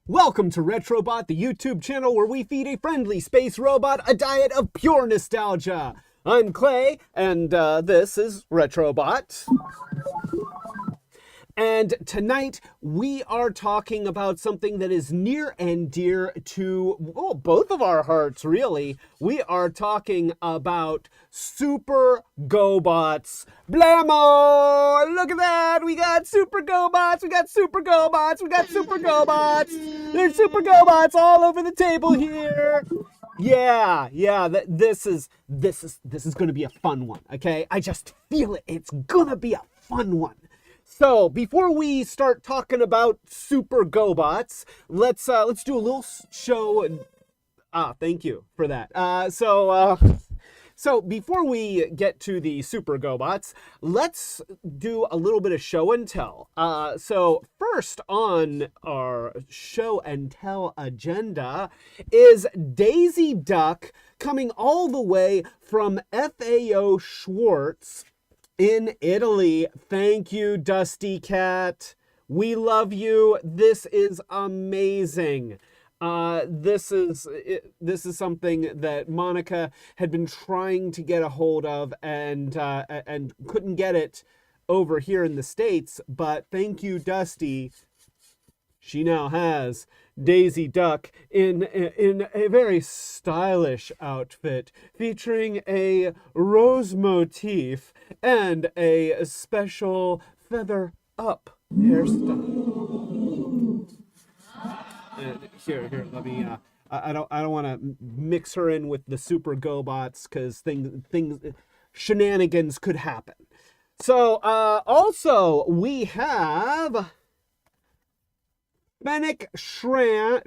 Welcome to Retrobot, the YouTube channel where we feed a friendly space robot a diet of pure nostalgia. I'm Clay, and this is Retrobot. And tonight, we are talking about something that is near and dear to, well, both of our hearts, really. We are talking about Super GoBots. Blammo! Look at that! We got Super GoBots! We got Super GoBots! We got Super GoBots! There's Super GoBots all over the table here! Yeah, this is gonna be a fun one, okay? I just feel it. It's gonna be a fun one. So, before we start talking about Super GoBots, let's do a little show. And, thank you for that. So before we get to the Super GoBots, let's do a little bit of show and tell. So first on our show and tell agenda is Daisy Duck, coming all the way from FAO Schwartz in Italy. Thank you, Dusty Cat. We love you. This is amazing. This is something that Monica had been trying to get a hold of and couldn't get it over here in the States. But thank you, Dusty. She now has Daisy Duck in a very stylish outfit featuring a rose motif and a special feather up hairstyle. Here, let me. I don't want to mix her in with the Super GoBots because shenanigans could happen. So also we have Fennec Shand.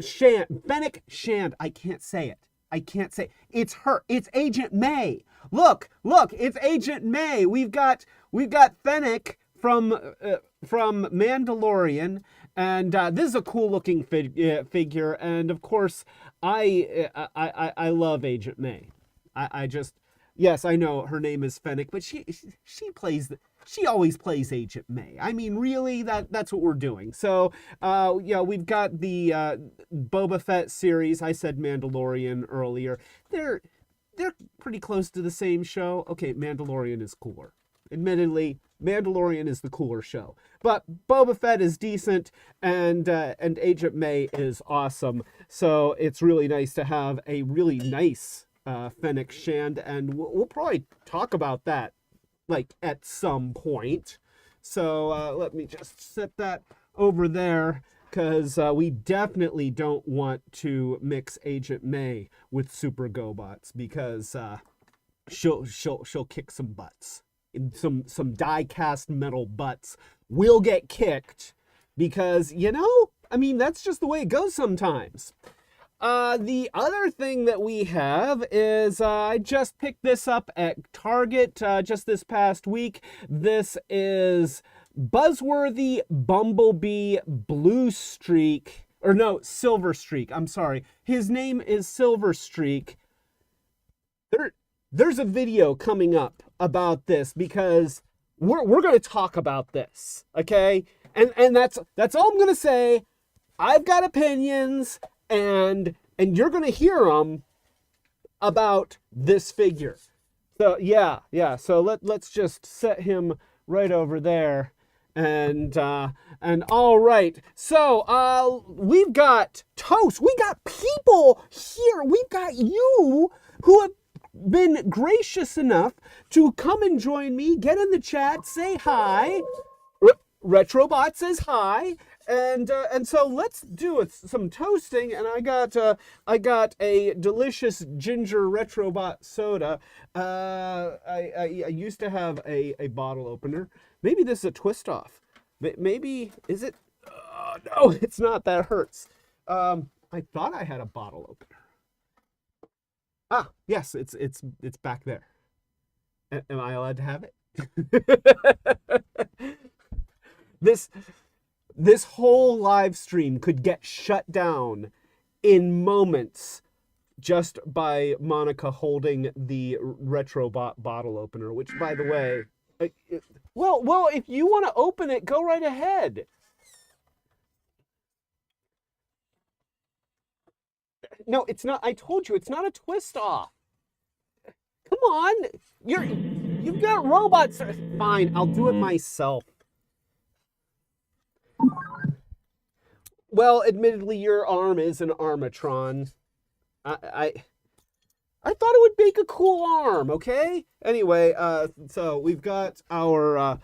I can't say it. It's her. It's Agent May. Look, it's Agent May. We've got Fennec from Mandalorian, and this is a cool looking figure. And of course, I love Agent May. Yes, I know her name is Fennec, but she always plays Agent May. I mean, really, that's what we're doing. So, yeah, we've got the Boba Fett series. I said Mandalorian earlier. They're pretty close to the same show. Okay, Mandalorian is cooler. Admittedly, Mandalorian is the cooler show, but Boba Fett is decent, and Agent May is awesome. So it's really nice to have a really nice Fennec Shand, and we'll probably talk about that like at some point. So let me just set that over there, because we definitely don't want to mix Agent May with Super GoBots, because she'll kick some butts. Some die-cast metal butts will get kicked, because, I mean, that's just the way it goes sometimes. The other thing that we have is I just picked this up at Target just this past week. This is Buzzworthy Bumblebee Blue Streak, or no, Silver Streak. I'm sorry. His name is Silver Streak. There's a video coming up about this, because we're going to talk about this, okay? And that's all I'm going to say. I've got opinions, and you're going to hear them about this figure. So yeah. So let's just set him right over there. And all right. So we've got toast. We got people here. We've got you who have been gracious enough to come and join me, get in the chat, say hi. Retrobot says hi, and so let's do some toasting. And I got a delicious ginger Retrobot soda. I used to have a bottle opener. Maybe this is a twist off. Maybe is it? No, it's not. That hurts. I thought I had a bottle opener. Ah, yes, it's back there. Am I allowed to have it? This whole live stream could get shut down in moments just by Monica holding the Retrobot bottle opener, which, by the way, well, if you want to open it, go right ahead. No, it's not. I told you, it's not a twist off. Come on. You've got robots. Fine, I'll do it myself. Well, admittedly, your arm is an armatron. I thought it would make a cool arm, okay? Anyway, so we've got our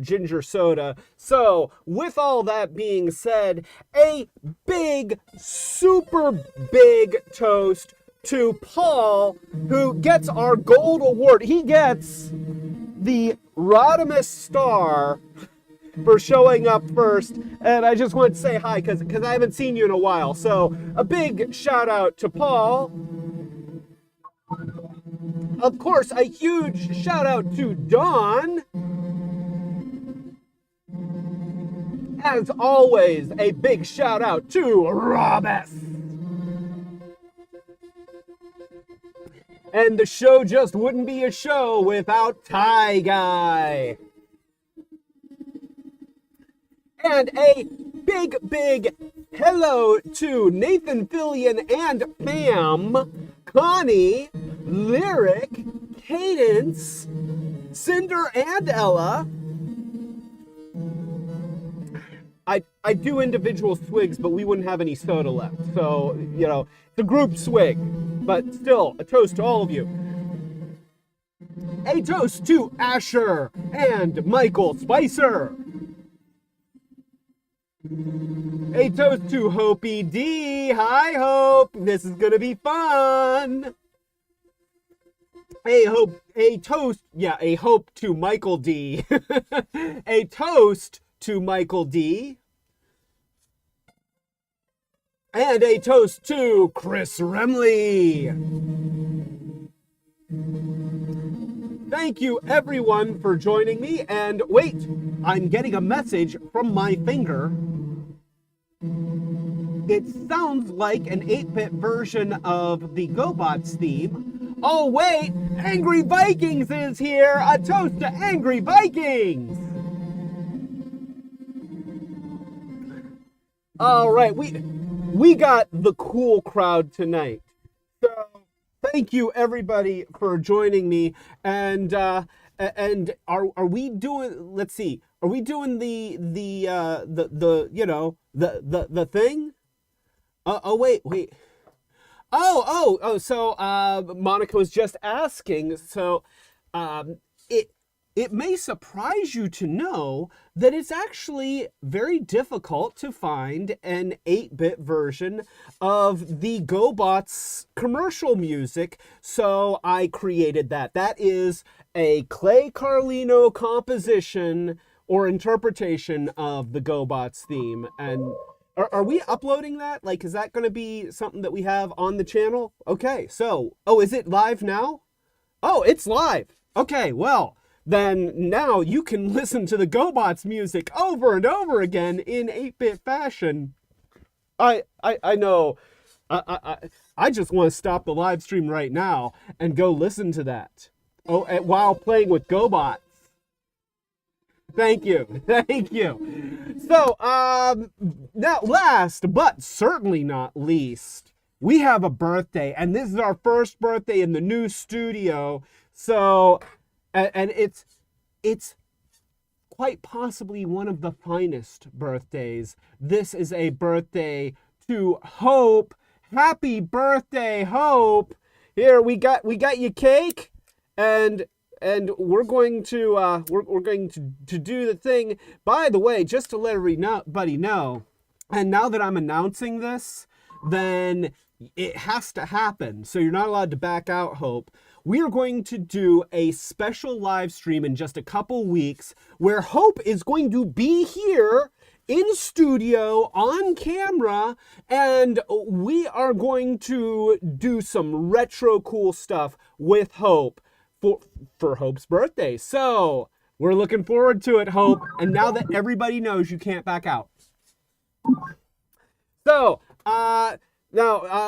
ginger soda. So, with all that being said, a big, super big toast to Paul, who gets our gold award. He gets the Rodimus Star for showing up first, and I just want to say hi because I haven't seen you in a while. So a big shout out to Paul. Of course, a huge shout out to Dawn. As always, a big shout out to Robus. And the show just wouldn't be a show without Tie Guy. And a big hello to Nathan Fillion and Pam, Connie, Lyric, Cadence, Cinder and Ella. I do individual swigs, but we wouldn't have any soda left. So, you know, it's a group swig. But still, a toast to all of you. A toast to Asher and Michael Spicer. A toast to Hopi D. Hi, Hope. This is gonna be fun. A hope to Michael D. A toast to Michael D. And a toast to Chris Remley. Thank you, everyone, for joining me. And wait, I'm getting a message from my finger. It sounds like an 8-bit version of the GoBots theme. Oh, wait, Angry Vikings is here. A toast to Angry Vikings. All right, we got the cool crowd tonight. So thank you everybody for joining me. And are we doing, let's see, are we doing the thing? Wait. So Monica was just asking, so it may surprise you to know that it's actually very difficult to find an 8-bit version of the GoBots commercial music, so I created that. That is a Clay Carlino composition or interpretation of the GoBots theme. And are we uploading that? Like, is that going to be something that we have on the channel? Okay, so, is it live now? Oh, it's live. Okay, well, then now you can listen to the GoBots music over and over again in 8-bit fashion. I know. I just want to stop the live stream right now and go listen to that. While playing with GoBots. Thank you. So, now last but certainly not least, we have a birthday, and this is our first birthday in the new studio. So, and it's quite possibly one of the finest birthdays. This is a birthday to Hope. Happy birthday, Hope! Here we got you cake, and we're going to do the thing. By the way, just to let everybody know, and now that I'm announcing this, then it has to happen. So you're not allowed to back out, Hope. We are going to do a special live stream in just a couple weeks where Hope is going to be here in studio on camera, and we are going to do some retro cool stuff with Hope for Hope's birthday. So we're looking forward to it, Hope. And now that everybody knows, you can't back out. So now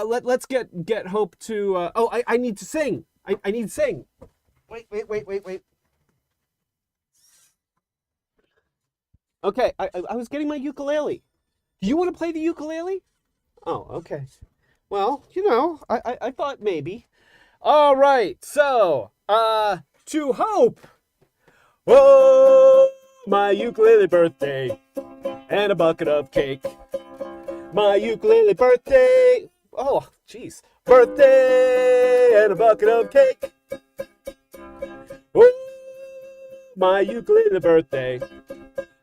let's get Hope to. I need to sing. I need to sing. Wait. Okay, I was getting my ukulele. Do you want to play the ukulele? Oh, okay. Well, you know, I thought maybe. All right, so, to Hope. Oh, my ukulele birthday and a bucket of cake. My ukulele birthday. Oh, jeez. Birthday and a bucket of cake. Oh, my ukulele birthday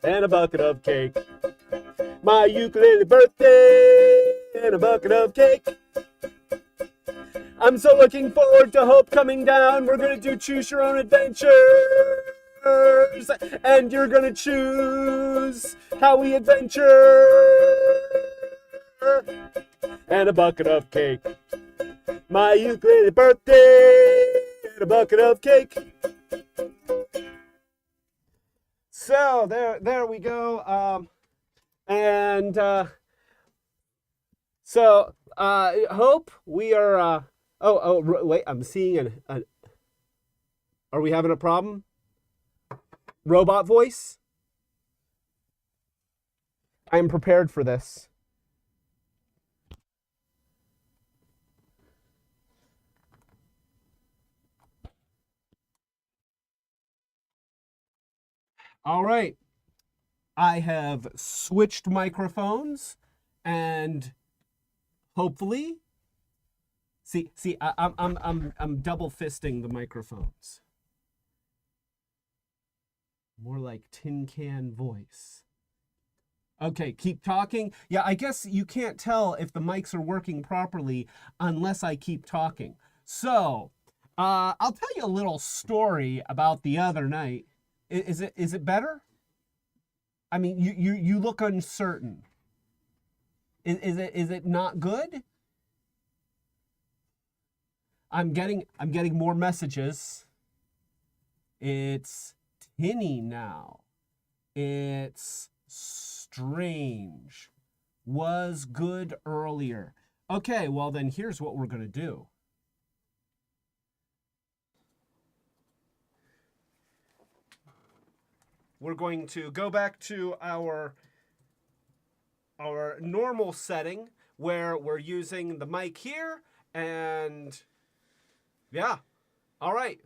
and a bucket of cake. My ukulele birthday and a bucket of cake. I'm so looking forward to Hope coming down. We're going to do Choose Your Own Adventures. And you're going to choose how we adventure. And a bucket of cake. My ukulele birthday and a bucket of cake. So there we go. Hope, we are. Wait, I'm seeing an. Are we having a problem? Robot voice? I am prepared for this. All right. I have switched microphones and hopefully I'm double fisting the microphones. More like tin can voice. Okay, keep talking. Yeah, I guess you can't tell if the mics are working properly unless I keep talking. So, I'll tell you a little story about the other night. Is it better? I mean, you look uncertain. Is it not good? I'm getting more messages. It's tinny now. It's strange. Was good earlier. Okay, well then here's what we're going to do. We're going to go back to our normal setting where we're using the mic here and yeah. All right.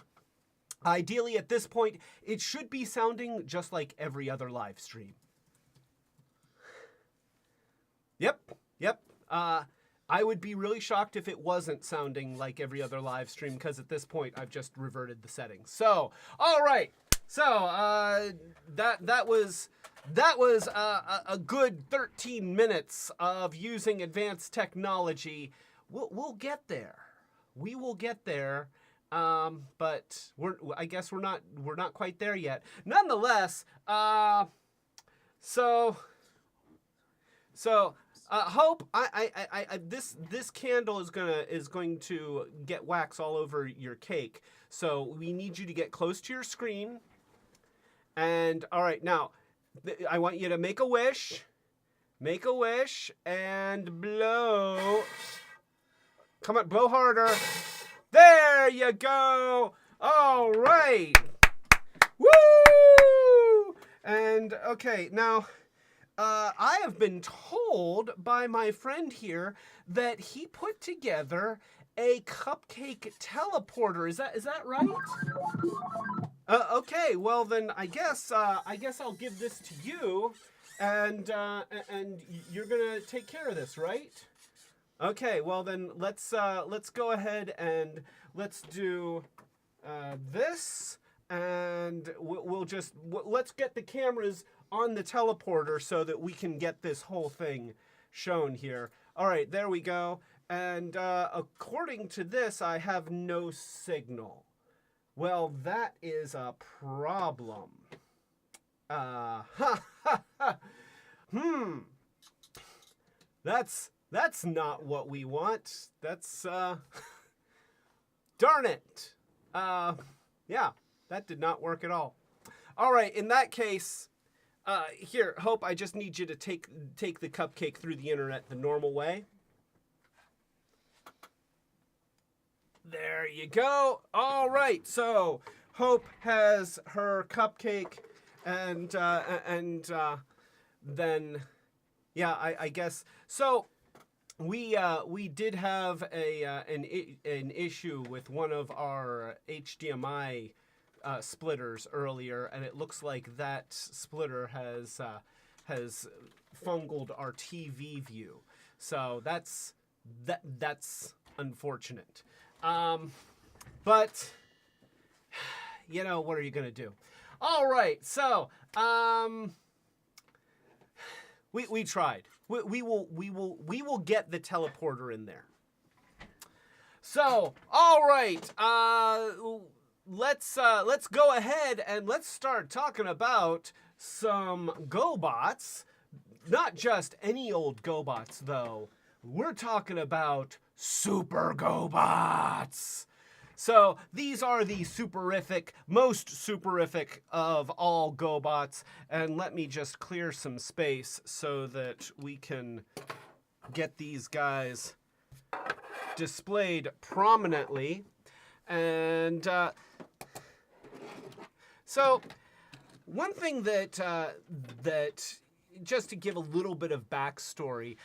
Ideally at this point, it should be sounding just like every other live stream. Yep. I would be really shocked if it wasn't sounding like every other live stream because at this point I've just reverted the settings. So, all right. So, that was a good 13 minutes of using advanced technology. We'll get there. We will get there. But I guess we're not quite there yet. Nonetheless, Hope, this candle is going to get wax all over your cake. So we need you to get close to your screen. And all right, now I want you to make a wish. Make a wish and blow. Come on, blow harder. There you go. All right. Woo! And okay, now I have been told by my friend here that he put together a cupcake teleporter. Is that right? Okay, well then I guess I'll give this to you, and you're gonna take care of this, right? Okay, well then let's go ahead and let's do this, and let's get the cameras on the teleporter so that we can get this whole thing shown here. All right, there we go. And according to this, I have no signal. Well, that is a problem. That's not what we want. That's darn it. Yeah, that did not work at all. All right, in that case, here, Hope, I just need you to take the cupcake through the internet the normal way. There you go. All right, so Hope has her cupcake, and then, yeah, I guess. So, we did have an issue with one of our HDMI splitters earlier, and it looks like that splitter has fungled our TV view. So that's unfortunate. But you know, what are you gonna do? All right, so we tried. We will get the teleporter in there. So, all right, let's go ahead and let's start talking about some GoBots. Not just any old GoBots, though. We're talking about Super GoBots. So these are the superific, most superific of all GoBots. And let me just clear some space so that we can get these guys displayed prominently. And so one thing that just to give a little bit of backstory,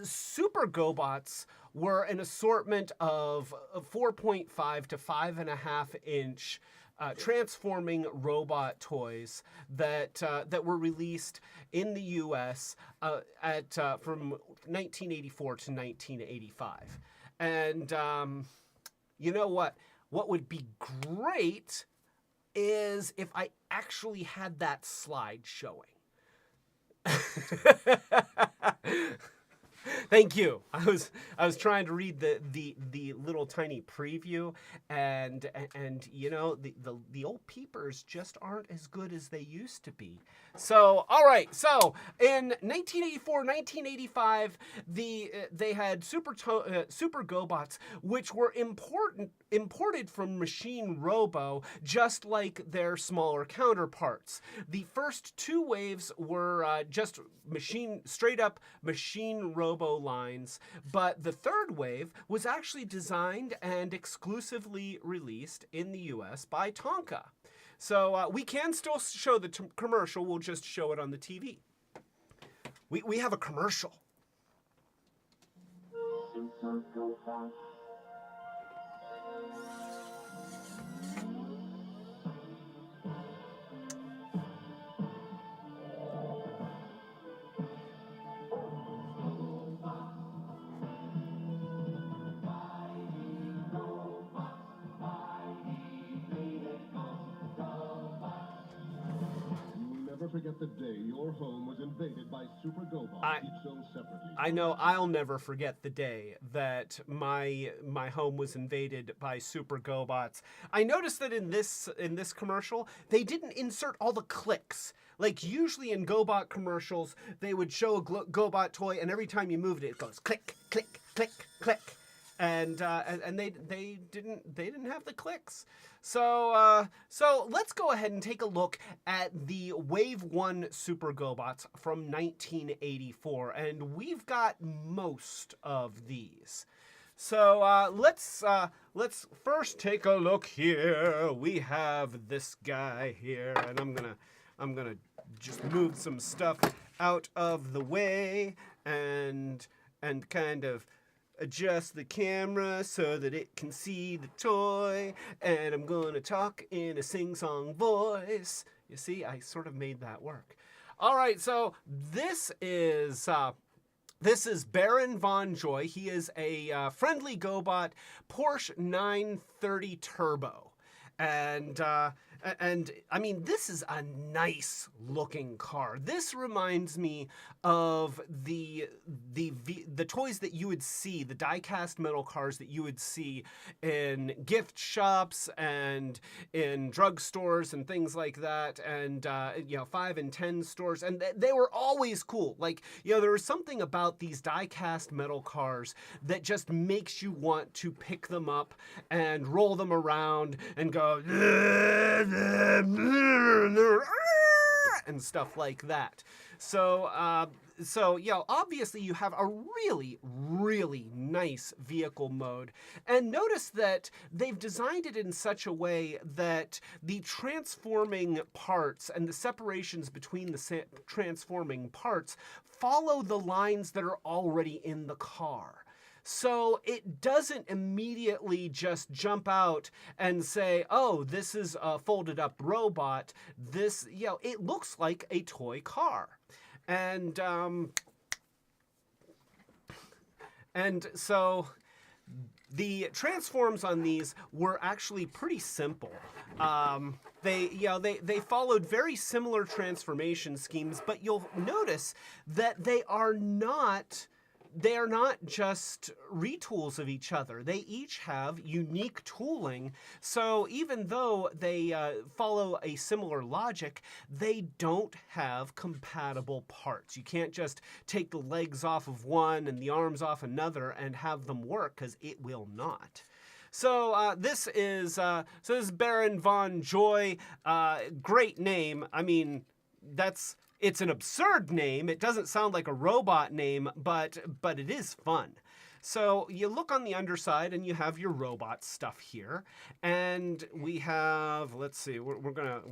Super GoBots were an assortment of 4.5 to 5.5 inch transforming robot toys that were released in the U.S. From 1984 to 1985. And you know what? What would be great is if I actually had that slide showing. Thank you. I was trying to read the little tiny preview, and you know, the old peepers just aren't as good as they used to be. So all right, so in 1984, 1985, they had Super GoBots, which were imported from Machine Robo, just like their smaller counterparts. The first two waves were just straight up Machine Robo lines, but the third wave was actually designed and exclusively released in the US by Tonka. So we can still show the commercial, we'll just show it on the TV. We have a commercial. Forget the day your home was invaded by Super GoBots, each shown separately. I know I'll never forget the day that my home was invaded by Super GoBots. I noticed that in this commercial, they didn't insert all the clicks. Like usually in GoBot commercials, they would show a GoBot toy, and every time you moved it, it goes click, click, click, click. And they didn't have the clicks. So let's go ahead and take a look at the Wave 1 Super GoBots from 1984, and we've got most of these. So let's first take a look here. We have this guy here, and I'm gonna just move some stuff out of the way and kind of adjust the camera so that it can see the toy, and I'm gonna talk in a sing-song voice. You see, I sort of made that work. All right, so this is Baron Von Joy. He is a friendly GoBot Porsche 930 Turbo, and I mean, this is a nice looking car. This reminds me of the toys that you would see, the die-cast metal cars that you would see in gift shops and in drugstores and things like that, and you know, 5 and 10 stores, and they were always cool. Like, you know, there was something about these die-cast metal cars that just makes you want to pick them up and roll them around and go and stuff like that. So obviously you have a really, really nice vehicle mode. And notice that they've designed it in such a way that the transforming parts and the separations between the transforming parts follow the lines that are already in the car. So it doesn't immediately just jump out and say, oh, this is a folded up robot. This, it looks like a toy car. And so the transforms on these were actually pretty simple. They followed very similar transformation schemes, but you'll notice that they are not just retools of each other. They each have unique tooling. So even though they follow a similar logic, they don't have compatible parts. You can't just take the legs off of one and the arms off another and have them work, because it will not. So this is Baron Von Joy. Great name. I mean, it's an absurd name. It doesn't sound like a robot name, but it is fun. So you look on the underside and you have your robot stuff here. And we have, let's see, we're gonna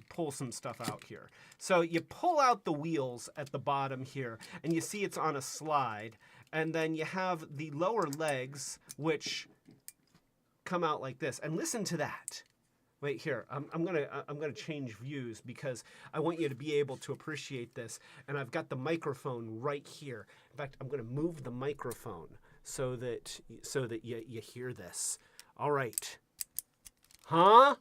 pull some stuff out here. So you pull out the wheels at the bottom here and you see it's on a slide. And then you have the lower legs, which come out like this. And listen to that. Wait here, I'm gonna change views because I want you to be able to appreciate this. And I've got the microphone right here. In fact, I'm gonna move the microphone so that you hear this. All right. Huh?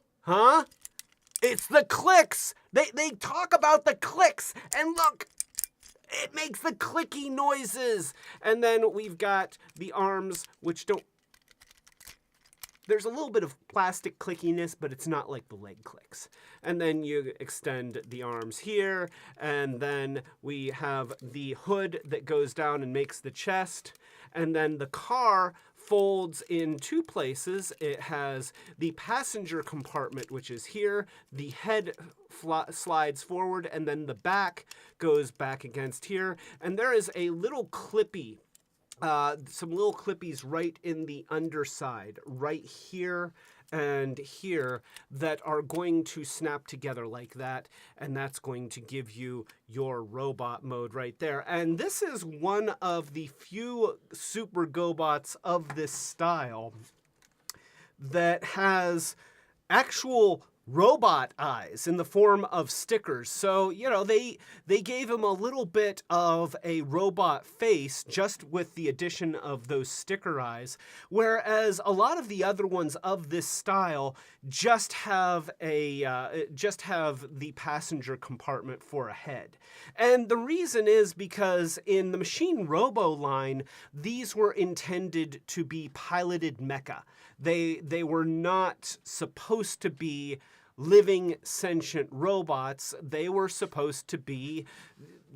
It's the clicks. They talk about the clicks, and look, it makes the clicky noises. And then we've got the arms, which don't. There's a little bit of plastic clickiness, but it's not like the leg clicks. And then you extend the arms here, and then we have the hood that goes down and makes the chest. And then the car folds in two places. It has the passenger compartment, which is here. The head slides forward, and then the back goes back against here. And there is a little clippy. Some little clippies right in the underside, right here and here, that are going to snap together like that, and that's going to give you your robot mode right there. And this is one of the few Super GoBots of this style that has actual robot eyes in the form of stickers. So, they gave him a little bit of a robot face just with the addition of those sticker eyes, whereas a lot of the other ones of this style just have the passenger compartment for a head. And the reason is because in the Machine Robo line, these were intended to be piloted mecha. They were not supposed to be living sentient robots. They were supposed to be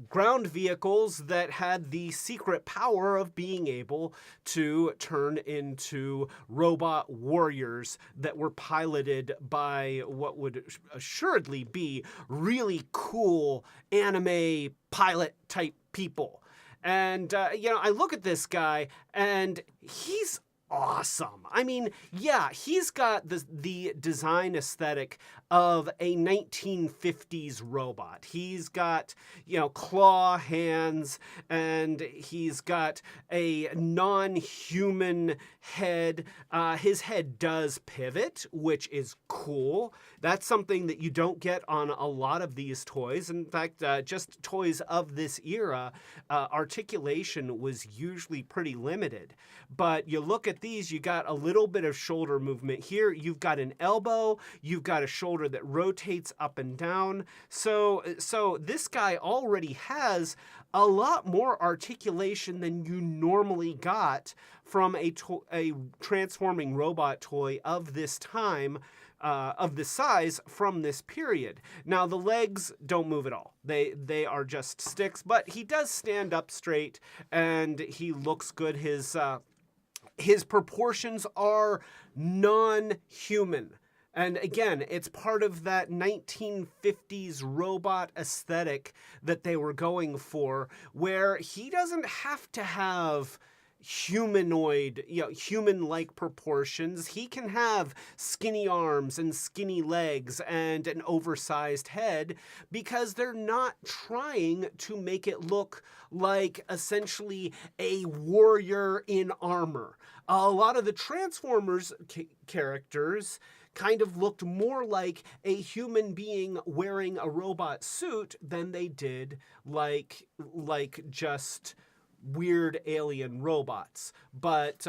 ground vehicles that had the secret power of being able to turn into robot warriors that were piloted by what would assuredly be really cool anime pilot type people. And, I look at this guy and he's awesome. I mean, yeah, he's got the design aesthetic of a 1950s robot. He's got, claw hands, and he's got a non-human head. His head does pivot, which is cool. That's something that you don't get on a lot of these toys. In fact, just toys of this era, articulation was usually pretty limited. But you look at these, you got a little bit of shoulder movement here. You've got an elbow. You've got a shoulder that rotates up and down. So this guy already has a lot more articulation than you normally got from a transforming robot toy of this time, of this size from this period. Now, the legs don't move at all. They are just sticks, but he does stand up straight and he looks good. His proportions are non-human. And again, it's part of that 1950s robot aesthetic that they were going for, where he doesn't have to have humanoid, human-like proportions. He can have skinny arms and skinny legs and an oversized head because they're not trying to make it look like essentially a warrior in armor. A lot of the Transformers characters kind of looked more like a human being wearing a robot suit than they did like just weird alien robots. But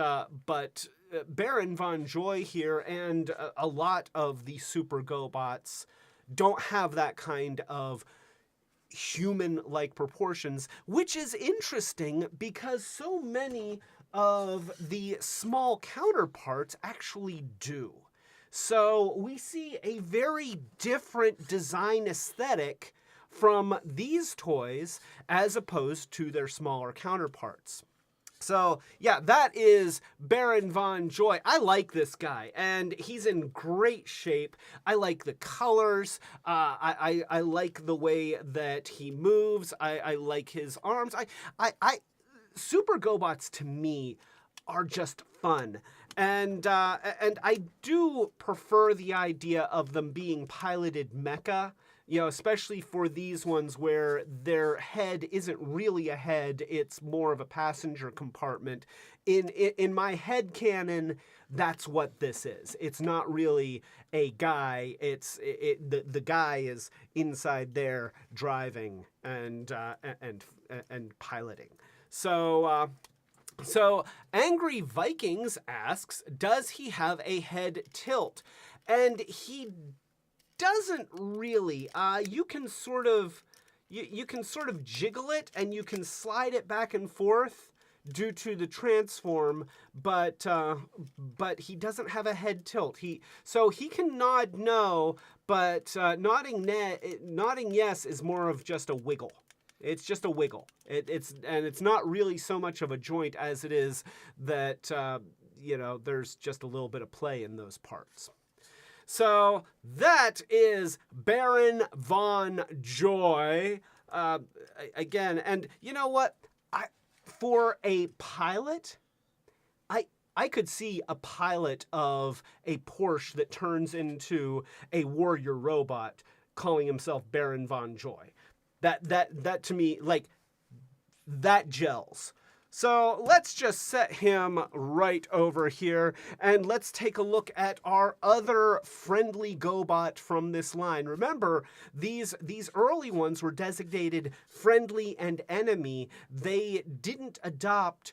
Baron Von Joy here and a lot of the Super GoBots don't have that kind of human-like proportions, which is interesting because so many of the small counterparts actually do. So we see a very different design aesthetic from these toys as opposed to their smaller counterparts. So yeah, that is Baron Von Joy. I like this guy, and he's in great shape. I like the colors. I like the way that he moves. I like his arms. Super GoBots to me are just fun. And I do prefer the idea of them being piloted mecha, especially for these ones where their head isn't really a head, it's more of a passenger compartment. In my head canon, that's what this is. It's not really a guy. The guy is inside there driving and piloting. So Angry Vikings asks, does he have a head tilt? And he doesn't really. You can sort of jiggle it and you can slide it back and forth due to the transform, but he doesn't have a head tilt. So he can nod no, but nodding yes is more of just a wiggle. It's just a wiggle. It's not really so much of a joint as it is that there's just a little bit of play in those parts. So that is Baron Von Joy again. And you know what? For a pilot, I could see a pilot of a Porsche that turns into a warrior robot calling himself Baron Von Joy. That to me, like, that gels. So let's just set him right over here and let's take a look at our other friendly GoBot from this line. Remember, these early ones were designated friendly and enemy. They didn't adopt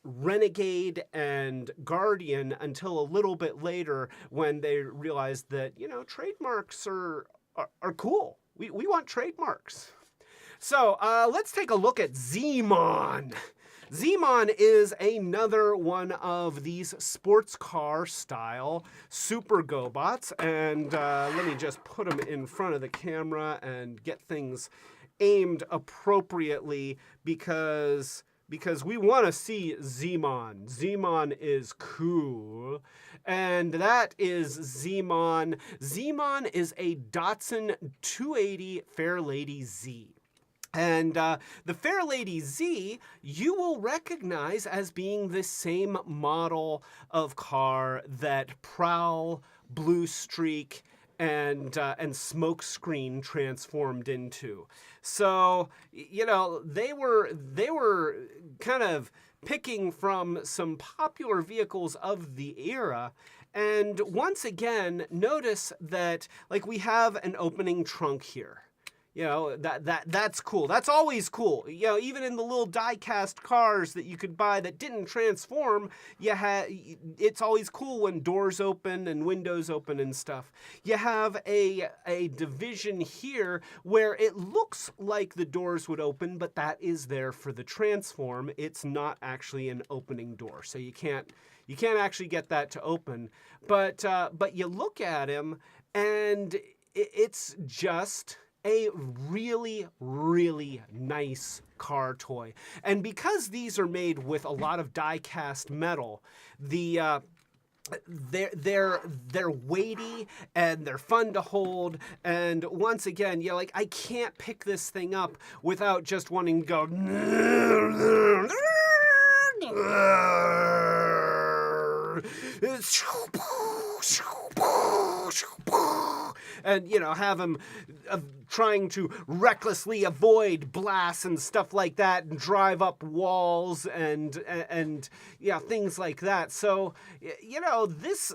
Renegade and Guardian until a little bit later when they realized that, trademarks are cool. We want trademarks. So let's take a look at Zmon. Zmon is another one of these sports car style Super GoBots. And let me just put them in front of the camera and get things aimed appropriately because we want to see Zmon. Zmon is cool. And that is Zmon. Zmon is a Datsun 280 Fairlady Z. And the Fairlady Z, you will recognize as being the same model of car that Prowl, Blue Streak, and Smokescreen transformed into. So, they were kind of picking from some popular vehicles of the era. And once again, notice that, like, we have an opening trunk here. That's cool. That's always cool. Even in the little die-cast cars that you could buy that didn't transform, it's always cool when doors open and windows open and stuff. You have a division here where it looks like the doors would open, but that is there for the transform. It's not actually an opening door, so you can't actually get that to open. But you look at him, and it's just a really, really nice car toy. And because these are made with a lot of die-cast metal, the they're weighty and they're fun to hold. And once again, like I can't pick this thing up without just wanting to go. And have him trying to recklessly avoid blasts and stuff like that, and drive up walls and yeah, things like that. So this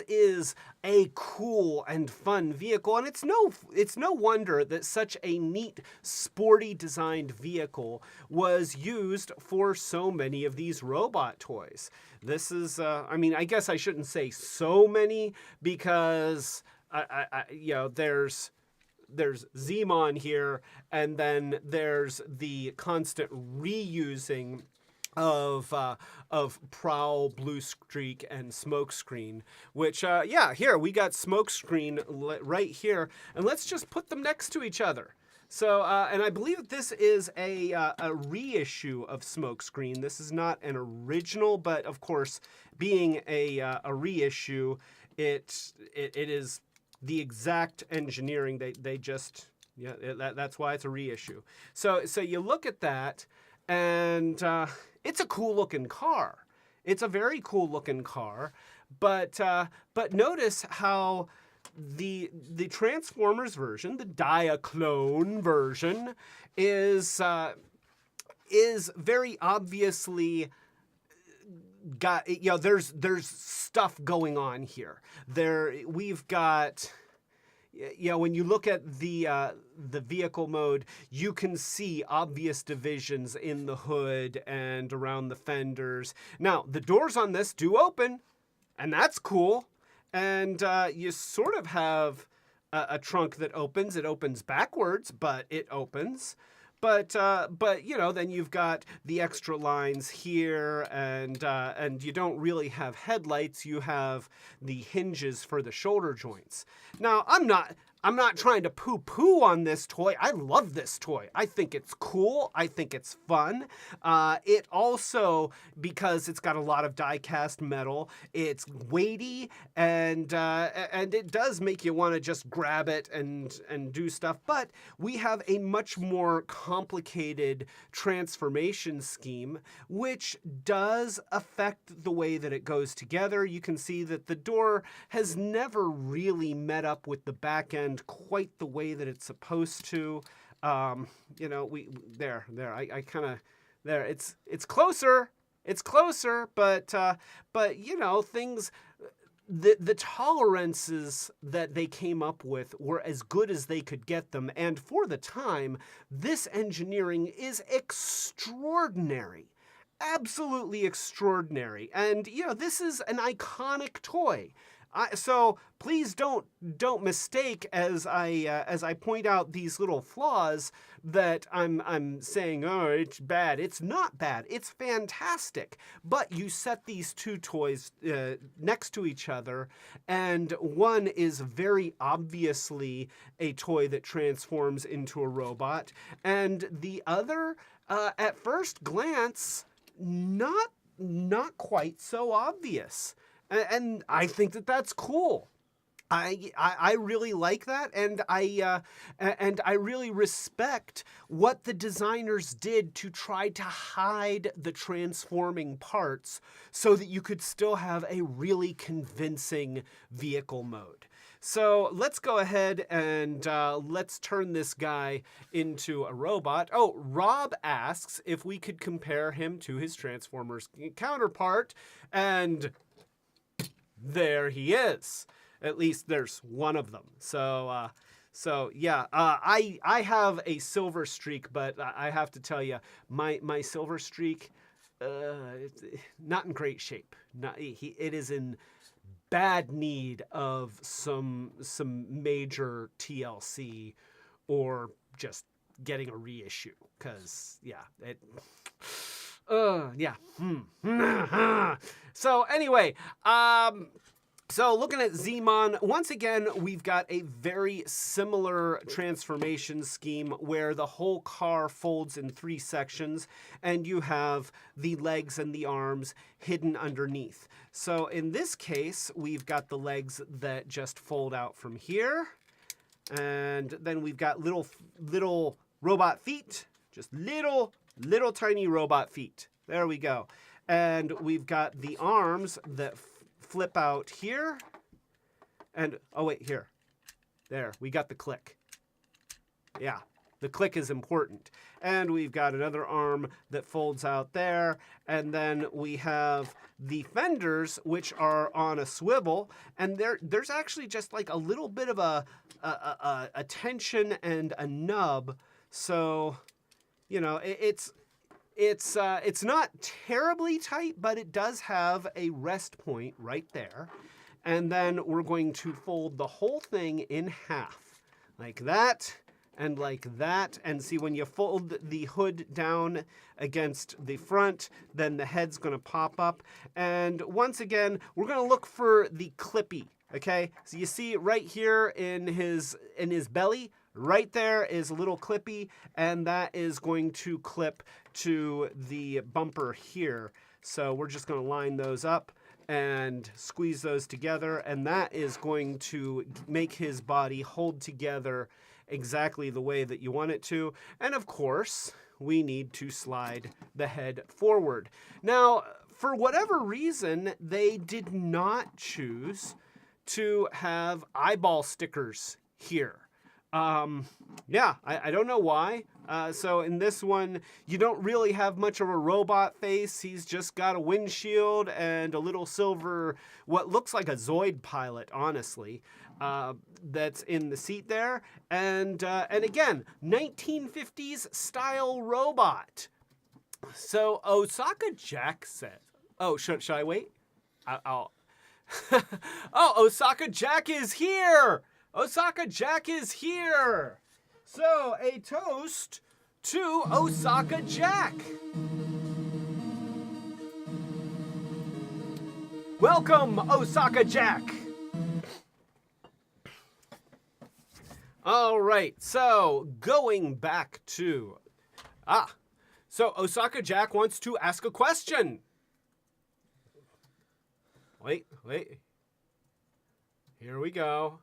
is a cool and fun vehicle, and it's no wonder that such a neat, sporty designed vehicle was used for so many of these robot toys. This is, I guess I shouldn't say so many, because there's Zmon here, and then there's the constant reusing of Prowl, Blue Streak, and Smokescreen, which, here we got Smokescreen right here, and let's just put them next to each other. So, and I believe that this is a reissue of Smokescreen. This is not an original, but of course, being a reissue, it is the exact engineering. They just, that's why it's a reissue. So you look at that, and it's a cool looking car. It's a very cool looking car, but notice how the Transformers version, the Diaclone version, is very obviously got, there's stuff going on here. We've got, when you look at the vehicle mode, you can see obvious divisions in the hood and around the fenders. Now, the doors on this do open, and that's cool. And you sort of have a trunk that opens. It opens backwards, but it opens. But then you've got the extra lines here, and you don't really have headlights. You have the hinges for the shoulder joints. Now, I'm not trying to poo-poo on this toy. I love this toy. I think it's cool. I think it's fun. It also, because it's got a lot of die-cast metal, it's weighty, and it does make you want to just grab it and do stuff. But we have a much more complicated transformation scheme, which does affect the way that it goes together. You can see that the door has never really met up with the back end quite the way that it's supposed to. I kind of, there, it's closer, but things, the tolerances that they came up with were as good as they could get them. And for the time, this engineering is extraordinary. Absolutely extraordinary. And, this is an iconic toy. So please don't mistake as I point out these little flaws that I'm saying, oh, it's bad. It's not bad. It's fantastic. But you set these two toys next to each other, and one is very obviously a toy that transforms into a robot, and the other, at first glance, not quite so obvious. And I think that that's cool. I really like that, and I really respect what the designers did to try to hide the transforming parts so that you could still have a really convincing vehicle mode. So let's go ahead and let's turn this guy into a robot. Oh, Rob asks if we could compare him to his Transformers counterpart, and there he is. At least there's one of them. So yeah, I have a Silver Streak, but I have to tell you, my Silver Streak, it's not in great shape. It is in bad need of some major TLC, or just getting a reissue. Cause yeah, yeah. So anyway, So looking at Zmon, once again, we've got a very similar transformation scheme where the whole car folds in 3 sections and you have the legs and the arms hidden underneath. So in this case, we've got the legs that just fold out from here. And then we've got little robot feet, just little tiny robot feet. There we go. And we've got the arms that flip out here. And, oh wait, here. There, we got the click. Yeah, the click is important. And we've got another arm that folds out there. And then we have the fenders, which are on a swivel. And there's actually just like a little bit of a tension and a nub. So, you know, it's not terribly tight, but it does have a rest point right there. And then we're going to fold the whole thing in half, like that and like that. And see, when you fold the hood down against the front, then the head's going to pop up. And once again, we're going to look for the clippy, okay? So you see right here in his belly, right there is a little clippy, and that is going to clip to the bumper here. So we're just going to line those up and squeeze those together, and that is going to make his body hold together exactly the way that you want it to. And of course, we need to slide the head forward. Now, for whatever reason, they did not choose to have eyeball stickers here. Yeah, I don't know why. So in this one, you don't really have much of a robot face. He's just got a windshield and a little silver, what looks like a Zoid pilot, honestly, that's in the seat there. And again, 1950s style robot. So Osaka Jack says, oh, should I wait? I'll oh, Osaka Jack is here! Osaka Jack is here! So, a toast to Osaka Jack! Welcome, Osaka Jack! All right, so going back to... so Osaka Jack wants to ask a question. Wait. Here we go.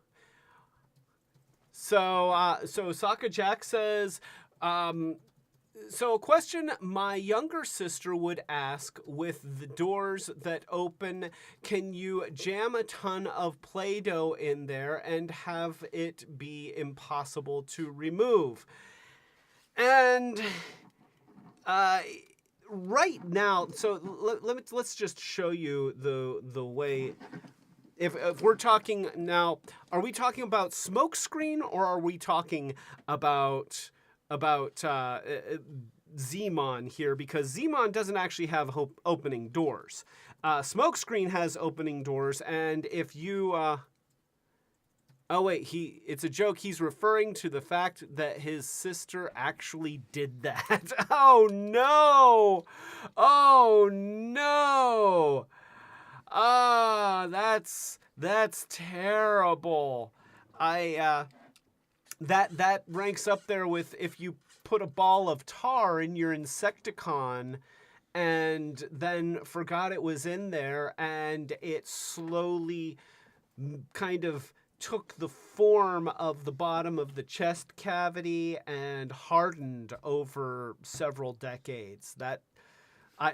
So Osaka Jack says, so a question my younger sister would ask with the doors that open, can you jam a ton of Play-Doh in there and have it be impossible to remove? And right now, so let's just show you the way. If we're talking now, are we talking about smokescreen or are we talking about Zmon here? Because Zmon doesn't actually have opening doors. Smokescreen has opening doors, and if you oh wait, it's a joke. He's referring to the fact that his sister actually did that. Oh no! Oh no! That's terrible. That ranks up there with if you put a ball of tar in your Insecticon and then forgot it was in there and it slowly kind of took the form of the bottom of the chest cavity and hardened over several decades.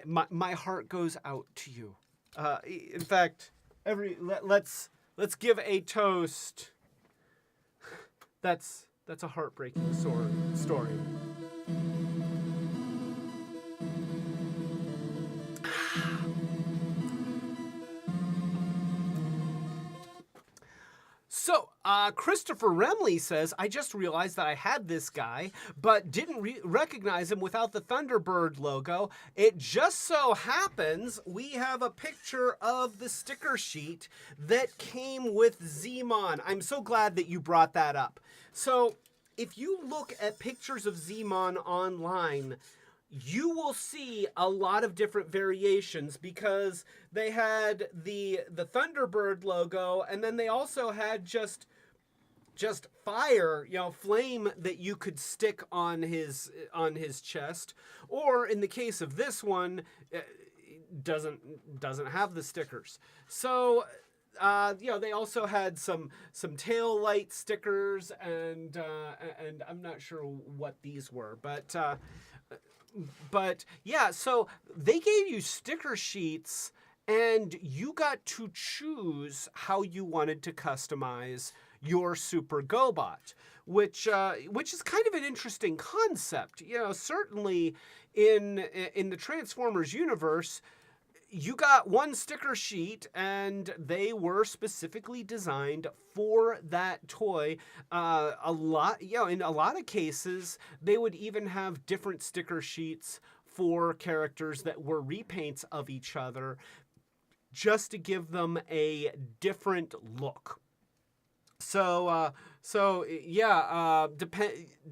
My heart goes out to you. In fact, let's give a toast. That's a heartbreaking story. So, Christopher Remley says, I just realized that I had this guy, but didn't recognize him without the Thunderbird logo. It just so happens we have a picture of the sticker sheet that came with Zmon. I'm so glad that you brought that up. So, if you look at pictures of Zmon online, you will see a lot of different variations because they had the Thunderbird logo, and then they also had just fire, flame that you could stick on his chest, or in the case of this one, doesn't have the stickers. So they also had some tail light stickers, and I'm not sure what these were, but yeah, so they gave you sticker sheets, and you got to choose how you wanted to customize your Super GoBot, which is kind of an interesting concept. Certainly in the Transformers universe, you got one sticker sheet, and they were specifically designed for that toy. In a lot of cases, they would even have different sticker sheets for characters that were repaints of each other, just to give them a different look.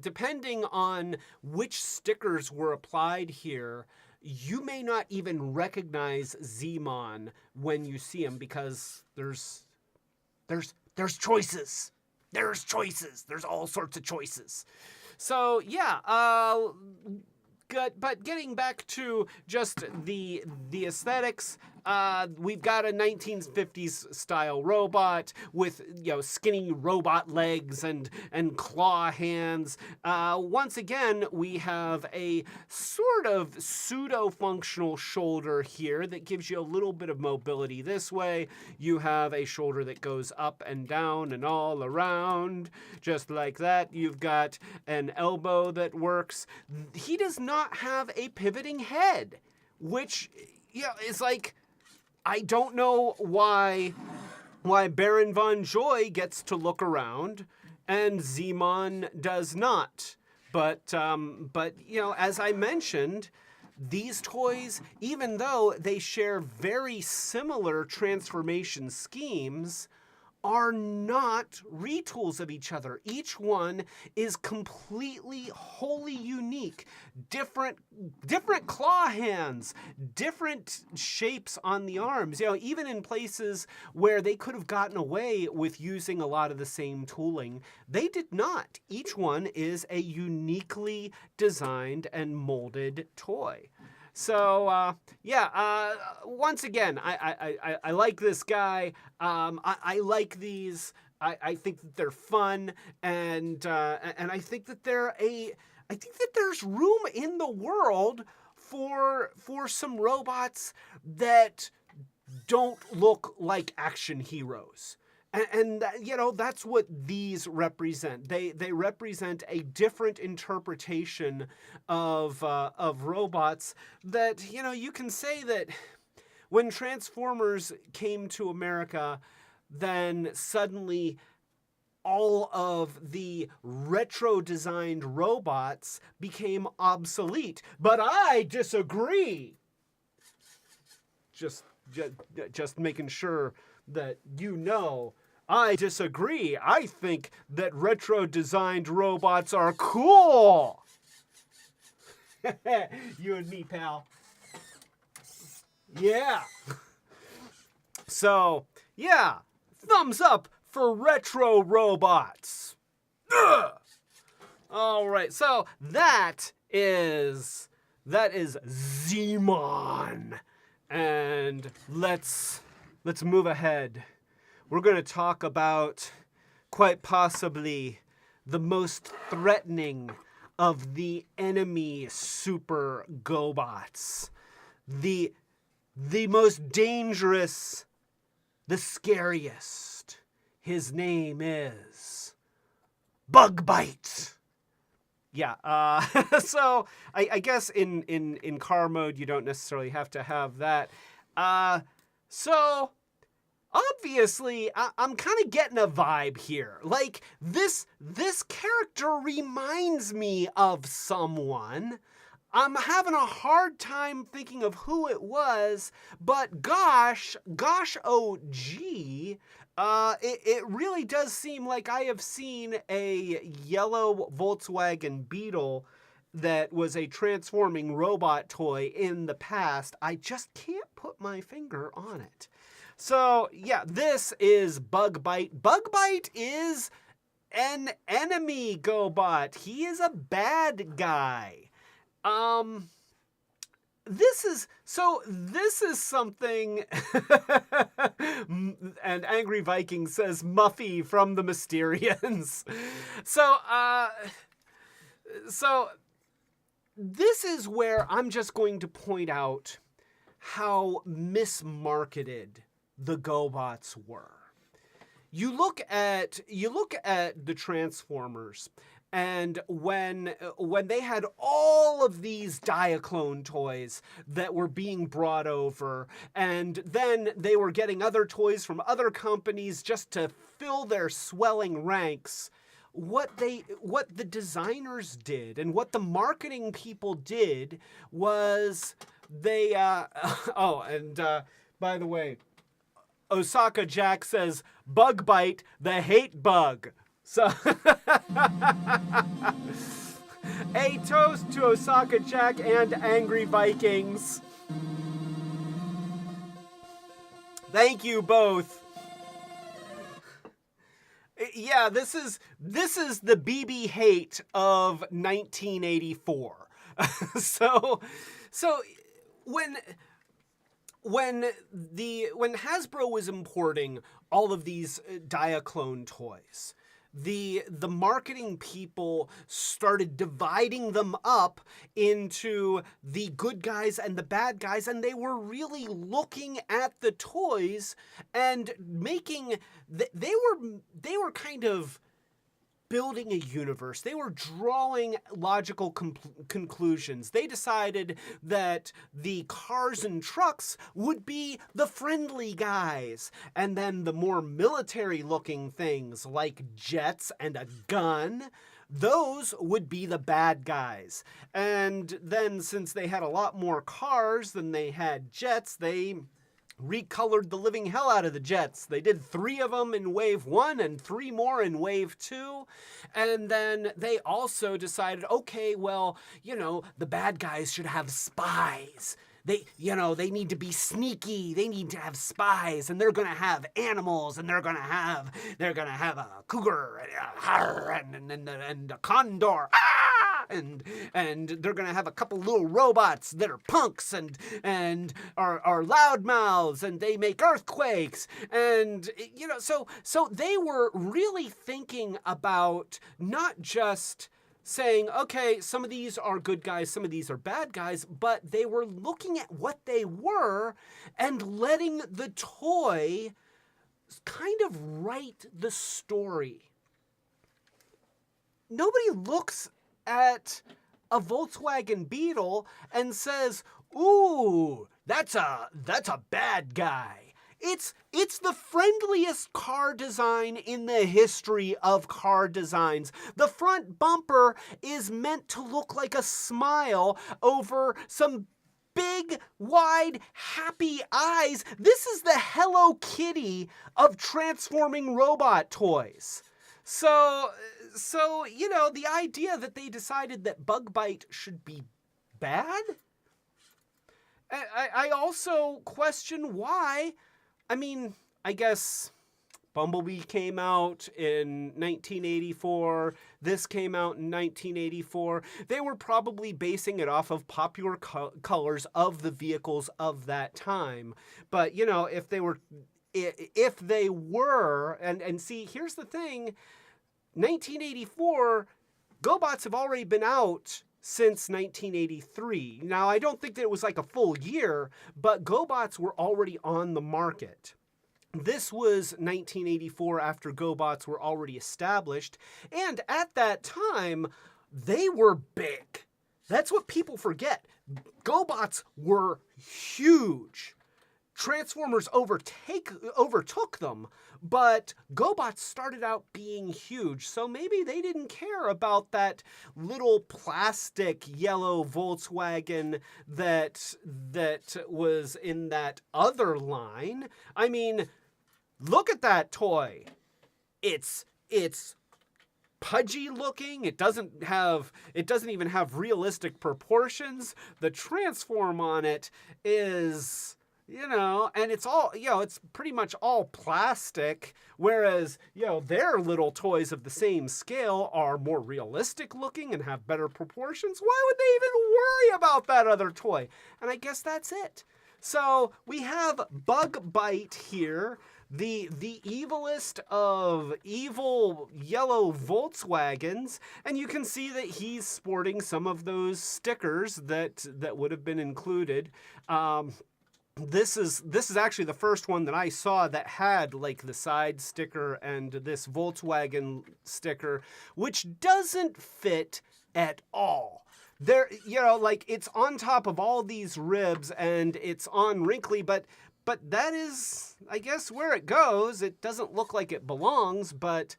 Depending on which stickers were applied here, you may not even recognize Zmon when you see him, because there's choices. There's choices. There's all sorts of choices. So yeah, but getting back to just the aesthetics, we've got a 1950s style robot with skinny robot legs and claw hands. Once again, we have a sort of pseudo-functional shoulder here that gives you a little bit of mobility this way. You have a shoulder that goes up and down and all around, just like that. You've got an elbow that works. He does not have a pivoting head, which is like, I don't know why Baron Von Joy gets to look around and Zmon does not. But as I mentioned, these toys, even though they share very similar transformation schemes, are not retools of each other. Each one is completely, wholly unique. Different claw hands, different shapes on the arms. Even in places where they could have gotten away with using a lot of the same tooling, they did not. Each one is a uniquely designed and molded toy. So once again, I like this guy. I like these. I think that they're fun, and I think that there's room in the world for some robots that don't look like action heroes. And that's what these represent. They represent a different interpretation of robots that, you can say that when Transformers came to America, then suddenly all of the retro-designed robots became obsolete. But I disagree. Just making sure that I disagree. I think that retro-designed robots are cool. You and me, pal. Yeah. So, yeah. Thumbs up for retro robots. Ugh. All right. So, that is Zmon. And let's move ahead. We're going to talk about quite possibly the most threatening of the enemy Super GoBots. The most dangerous, the scariest. His name is Bugbite. Yeah, so I guess in car mode you don't necessarily have to have that. So obviously I'm kind of getting a vibe here. Like this character reminds me of someone. I'm having a hard time thinking of who it was, but gosh, oh gee, it really does seem like I have seen a yellow Volkswagen Beetle that was a transforming robot toy in the past. I just can't put my finger on it. So, yeah, this is Bug Bite. Bug Bite is an enemy GoBot. He is a bad guy. This is something. And Angry Viking says Muffy from the Mysterians. So this is where I'm just going to point out how mismarketed the GoBots were. You look at the Transformers, and when they had all of these Diaclone toys that were being brought over, and then they were getting other toys from other companies just to fill their swelling ranks, what the designers did and what the marketing people did was they by the way, Osaka Jack says Bug Bite, the hate bug. So a toast to Osaka Jack and Angry Vikings. Thank you both. Yeah, this is the BB hate of 1984. So when Hasbro was importing all of these Diaclone toys, the marketing people started dividing them up into the good guys and the bad guys, and they were really looking at the toys and making they were kind of building a universe. They were drawing logical conclusions. They decided that the cars and trucks would be the friendly guys, and then the more military-looking things like jets and a gun, those would be the bad guys. And then since they had a lot more cars than they had jets, they recolored the living hell out of the jets. They did 3 of them in wave 1 and 3 more in wave 2. And then they also decided, okay, well, the bad guys should have spies. They need to be sneaky. They need to have spies, and they're gonna have animals, and they're gonna have a cougar and a condor. And they're gonna have a couple little robots that are punks and are loudmouths, and they make earthquakes, and so they were really thinking about not just saying, okay, some of these are good guys, some of these are bad guys, but they were looking at what they were and letting the toy kind of write the story. Nobody looks at a Volkswagen Beetle and says, ooh, that's a bad guy. It's the friendliest car design in the history of car designs. The front bumper is meant to look like a smile over some big, wide, happy eyes. This is the Hello Kitty of transforming robot toys. So the idea that they decided that Bug Bite should be bad? I also question why. I mean, I guess Bumblebee came out in 1984. This came out in 1984. They were probably basing it off of popular colors of the vehicles of that time. But, if they were, and see, here's the thing, 1984, GoBots have already been out since 1983. Now, I don't think that it was like a full year, but GoBots were already on the market. This was 1984 after GoBots were already established, and at that time, they were big. That's what people forget. GoBots were huge. Transformers overtook them, but GoBots started out being huge, so maybe they didn't care about that little plastic yellow Volkswagen that was in that other line. I mean, look at that toy. It's pudgy looking. It doesn't even have realistic proportions. The transform on it is, and it's all, it's pretty much all plastic, whereas, their little toys of the same scale are more realistic looking and have better proportions. Why would they even worry about that other toy? And I guess that's it. So we have Bug Bite here, the evilest of evil yellow Volkswagens, and you can see that he's sporting some of those stickers that would have been included. This is actually the first one that I saw that had like the side sticker and this Volkswagen sticker, which doesn't fit at all. There, like it's on top of all these ribs and it's on wrinkly, but that is, I guess, where it goes. It doesn't look like it belongs, but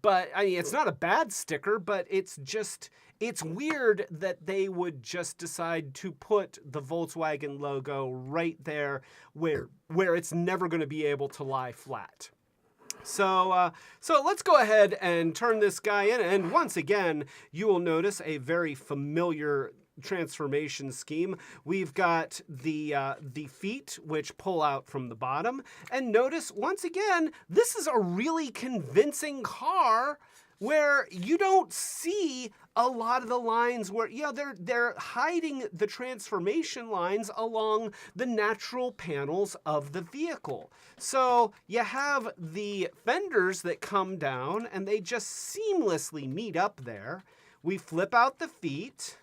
I mean, it's not a bad sticker, but it's weird that they would just decide to put the Volkswagen logo right there where it's never going to be able to lie flat. So let's go ahead and turn this guy in. And once again, you will notice a very familiar transformation scheme. We've got the feet, which pull out from the bottom. And notice, once again, this is a really convincing car where you don't see a lot of the lines where, they're hiding the transformation lines along the natural panels of the vehicle. So you have the fenders that come down and they just seamlessly meet up there. We flip out the feet.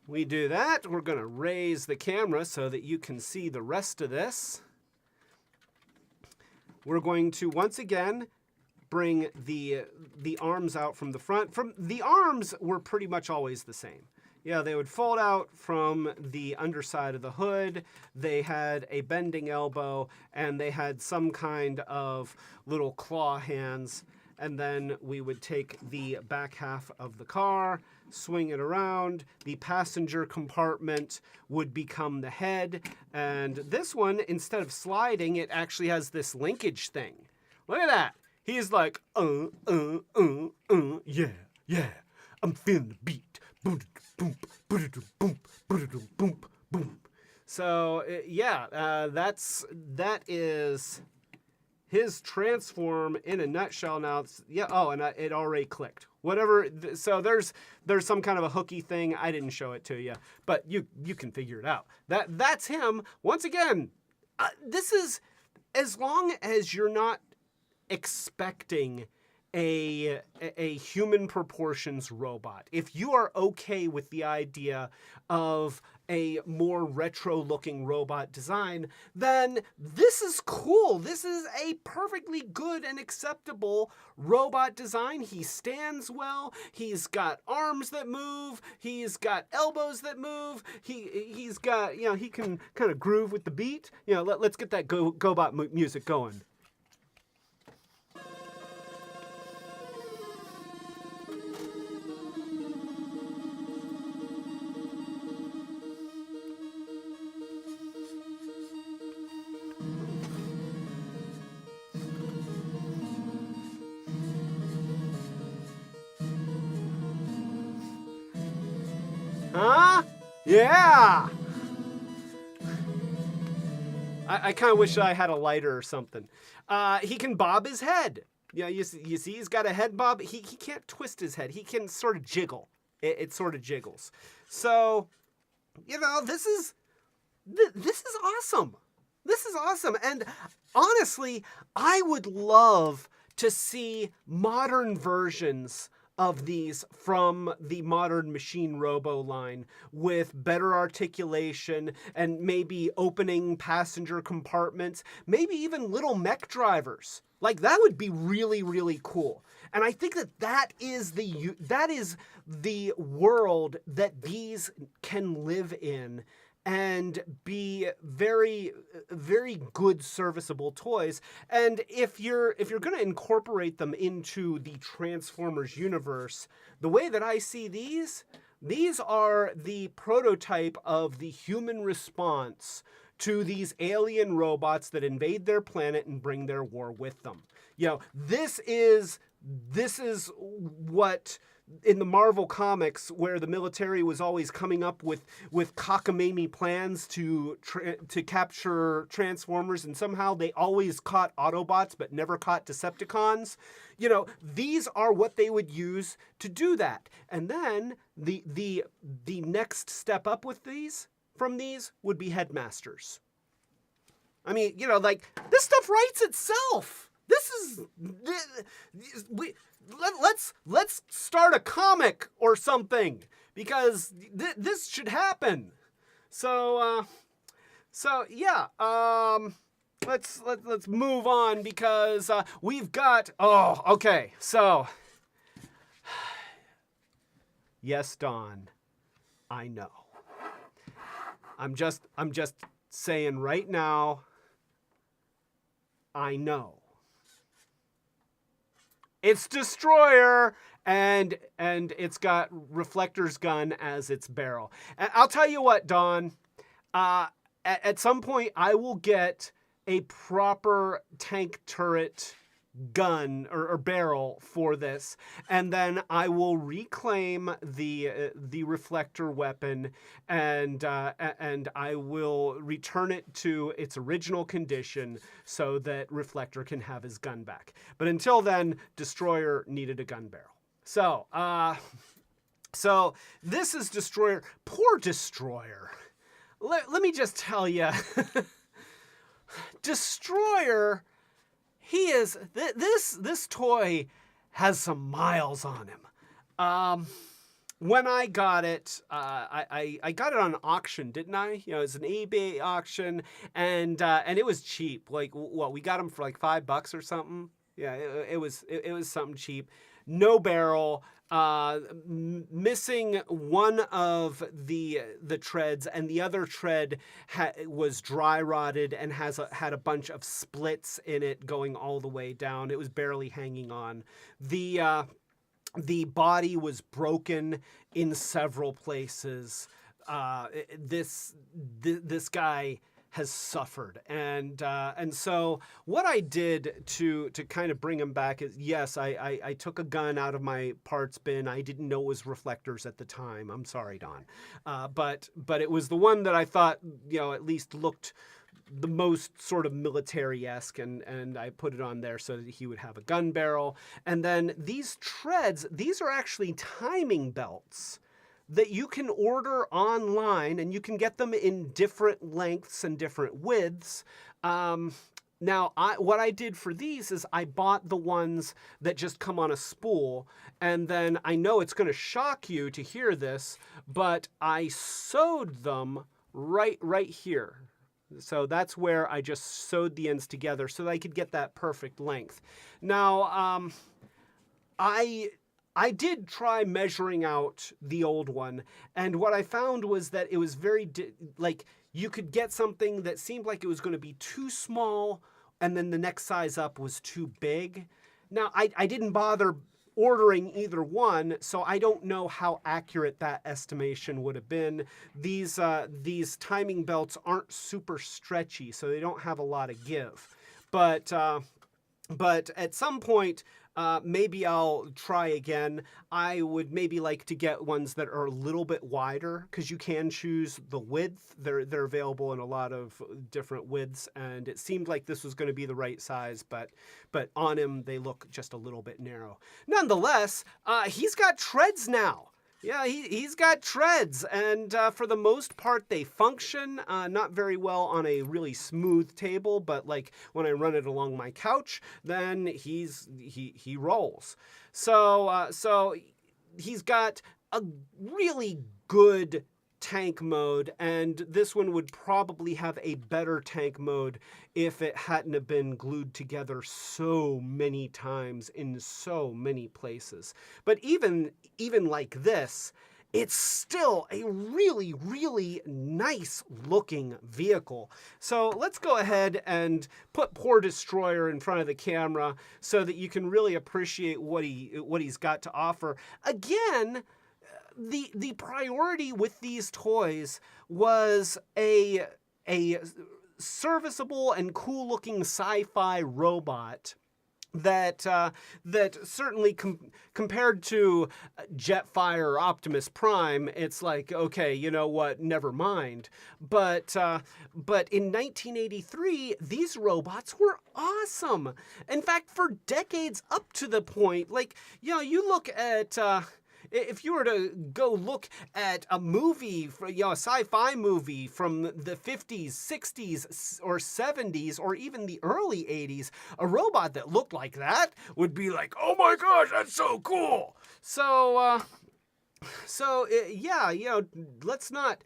We do that. We're going to raise the camera so that you can see the rest of this. We're going to, once again, bring the arms out from the front. The arms were pretty much always the same. Yeah, they would fold out from the underside of the hood. They had a bending elbow, and they had some kind of little claw hands. And then we would take the back half of the car, swing it around. The passenger compartment would become the head. And this one, instead of sliding, it actually has this linkage thing. Look at that. He's like, yeah, I'm feeling the beat. Boom, boom, boom, boom, boom, boom, boom. So, that is his transform in a nutshell. Now, it already clicked. Whatever, so there's some kind of a hooky thing. I didn't show it to you, but you can figure it out. That's him. Once again, this is, as long as you're not expecting a human proportions robot. If you are okay with the idea of a more retro looking robot design, then this is cool. This is a perfectly good and acceptable robot design. He stands well. He's got arms that move. He's got elbows that move. He's got, he can kind of groove with the beat. Let's get that GoBot music going. Huh? Yeah! I kind of wish I had a lighter or something. He can bob his head. You see he's got a head bob. He can't twist his head. He can sort of jiggle. It sort of jiggles. So, this is awesome. This is awesome. And honestly, I would love to see modern versions of these from the modern Machine Robo line with better articulation and maybe opening passenger compartments, maybe even little mech drivers. Like, that would be really, really cool. And I think that is the world that these can live in and be very, very good serviceable toys. And if you're going to incorporate them into the Transformers universe, the way that I see these are the prototype of the human response to these alien robots that invade their planet and bring their war with them. This is this is what in the Marvel comics, where the military was always coming up with cockamamie plans to capture Transformers, and somehow they always caught Autobots but never caught Decepticons. You know, these are what they would use to do that. And then the next step up with these would be Headmasters. I mean, you know, like, this stuff writes itself. Let's start a comic or something, because this should happen. So yeah. Let's move on, because we've got. Oh, okay. So yes, Don, I know. I'm just saying right now. I know. It's Destroyer, and it's got Reflector's gun as its barrel. And I'll tell you what, Don, at some point I will get a proper tank turret gun or barrel for this, and then I will reclaim the reflector weapon, and I will return it to its original condition so that Reflector can have his gun back. But until then, Destroyer needed a gun barrel. So this is Destroyer. Poor Destroyer. Let me just tell you, Destroyer. He is, this toy has some miles on him. When I got it, I got it on auction, didn't I? You know, it's an eBay auction, and it was cheap. Like, what, we got him for like $5 or something. Yeah, it was something cheap. No barrel, missing one of the treads, and the other tread was dry rotted and had a bunch of splits in it going all the way down. It was barely hanging on. The body was broken in several places. This guy has suffered, and so what I did to kind of bring him back is, yes, I took a gun out of my parts bin. I didn't know it was reflectors at the time. I'm sorry, Don, but it was the one that I thought, you know, at least looked the most sort of military-esque, and I put it on there so that he would have a gun barrel. And then these treads, these are actually timing belts that you can order online, and you can get them in different lengths and different widths. Now, what I did for these is I bought the ones that just come on a spool, and then I know it's going to shock you to hear this, but I sewed them right here. So that's where I just sewed the ends together so that I could get that perfect length. Now, I did try measuring out the old one, and what I found was that it was very, like, you could get something that seemed like it was going to be too small, and then the next size up was too big. Now, I didn't bother ordering either one, so I don't know how accurate that estimation would have been. These timing belts aren't super stretchy, so they don't have a lot of give. But at some point, maybe I'll try again. I would maybe like to get ones that are a little bit wider, because you can choose the width. They're available in a lot of different widths, and it seemed like this was going to be the right size, but on him they look just a little bit narrow. Nonetheless, he's got treads now. Yeah, he's got treads, and for the most part they function, not very well on a really smooth table, but like when I run it along my couch, then he rolls. So he's got a really good tank mode, and this one would probably have a better tank mode if it hadn't have been glued together so many times in so many places. But even like this, it's still a really, really nice looking vehicle. So let's go ahead and put poor Destroyer in front of the camera so that you can really appreciate what he's got to offer. Again, the priority with these toys was a serviceable and cool looking sci-fi robot that certainly compared to Jetfire or Optimus Prime, it's like, okay, you know what, never mind. But in 1983, these robots were awesome. In fact, for decades up to the point, like, you look at if you were to go look at a movie, a sci-fi movie from the 50s, 60s, or 70s, or even the early 80s, a robot that looked like that would be like, oh my gosh, that's so cool. So yeah, let's not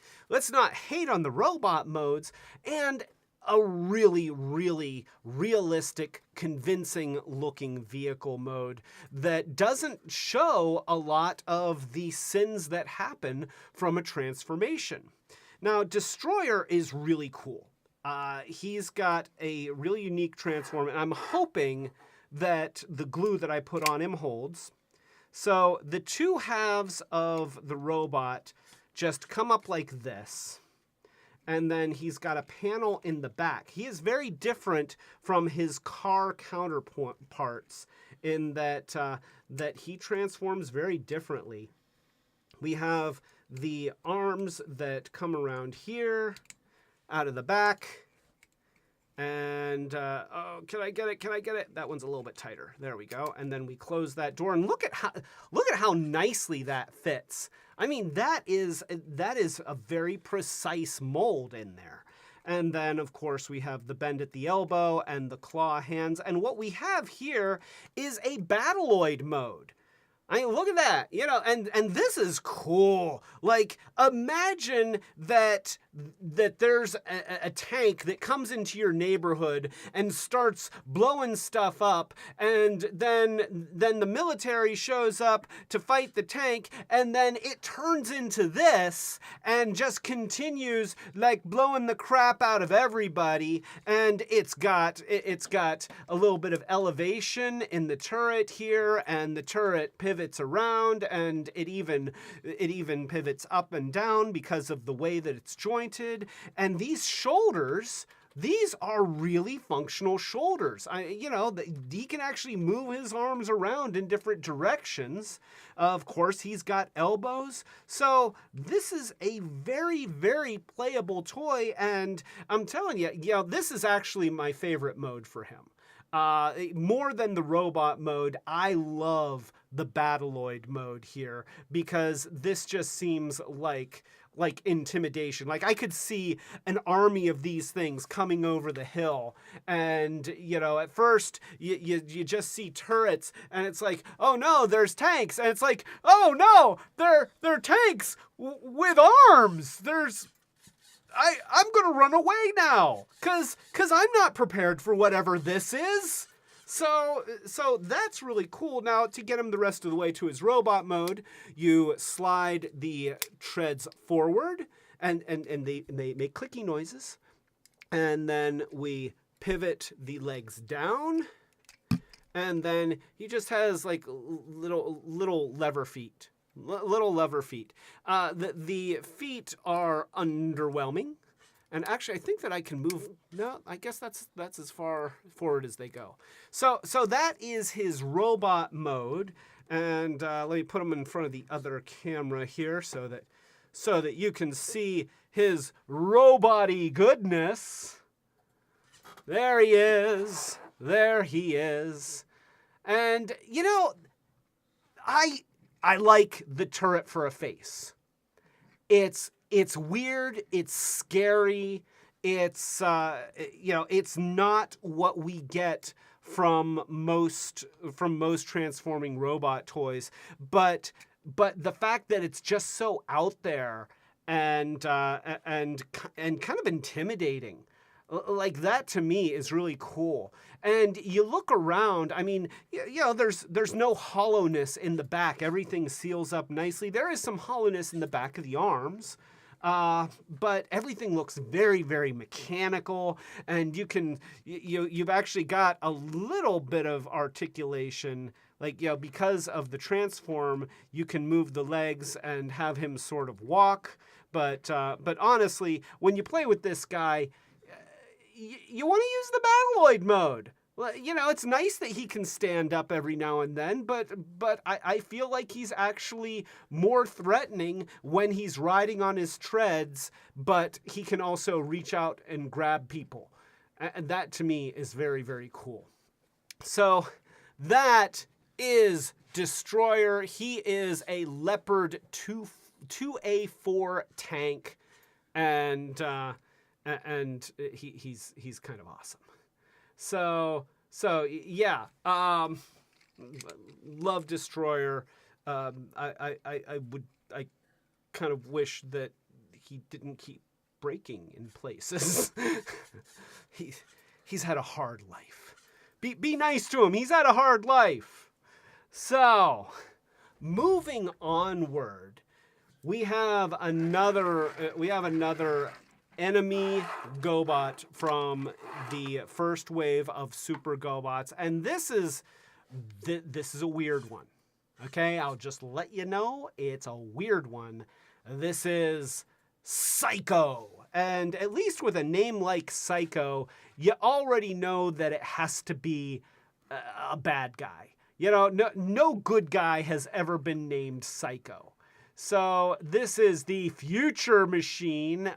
hate on the robot modes, and a really, really realistic, convincing looking vehicle mode that doesn't show a lot of the sins that happen from a transformation. Now, Destroyer is really cool. He's got a really unique transform, and I'm hoping that the glue that I put on him holds. So the two halves of the robot just come up like this. And then he's got a panel in the back. He is very different from his car counterparts in that that he transforms very differently. We have the arms that come around here, out of the back. And, oh, can I get it? Can I get it? That one's a little bit tighter. There we go. And then we close that door, and look at how nicely that fits. I mean, that is a very precise mold in there. And then, of course, we have the bend at the elbow and the claw hands. And what we have here is a Battleoid mode. I mean, look at that, and this is cool. Like, imagine that there's a tank that comes into your neighborhood and starts blowing stuff up, and then the military shows up to fight the tank, and then it turns into this and just continues like blowing the crap out of everybody. And it's got a little bit of elevation in the turret here, and the turret pivots around, and it even pivots up and down because of the way that it's jointed. And these shoulders, these are really functional shoulders. He can actually move his arms around in different directions. Of course, he's got elbows. So this is a very, very playable toy. And I'm telling you, this is actually my favorite mode for him. More than the robot mode, I love the Battleoid mode here, because this just seems like intimidation. Like, I could see an army of these things coming over the hill, and at first you just see turrets, and it's like, oh no, there's tanks, and it's like, oh no, they're tanks with arms. I'm gonna run away now, cause I'm not prepared for whatever this is. So that's really cool. Now, to get him the rest of the way to his robot mode, you slide the treads forward, and they make clicky noises, and then we pivot the legs down, and then he just has like little lever feet. Little lever feet. The feet are underwhelming. And actually, I think that I can move. No, I guess that's as far forward as they go. So that is his robot mode. And let me put him in front of the other camera here so that you can see his robot-y goodness. There he is. There he is. And I like the turret for a face. It's weird, it's scary, it's not what we get from most transforming robot toys, but the fact that it's just so out there and kind of intimidating. Like, that to me is really cool. And you look around, I mean, there's no hollowness in the back. Everything seals up nicely. There is some hollowness in the back of the arms. But everything looks very, very mechanical, and you've actually got a little bit of articulation, like, because of the transform, you can move the legs and have him sort of walk. But honestly, when you play with this guy, you want to use the Battleoid mode. Well, you know, it's nice that he can stand up every now and then, but I feel like he's actually more threatening when he's riding on his treads, but he can also reach out and grab people. And that to me is very, very cool. So that is Destroyer. He is a Leopard 2A4 tank, and he's kind of awesome. So yeah, love Destroyer. I kind of wish that he didn't keep breaking in places. He's had a hard life. Be nice to him. He's had a hard life. So, moving onward, we have another enemy GoBot from the first wave of Super GoBots, and this is a weird one. Okay, I'll just let you know it's a weird one. This is Psycho, and at least with a name like Psycho, you already know that it has to be a bad guy. You know, no good guy has ever been named Psycho. So this is the Future Machine.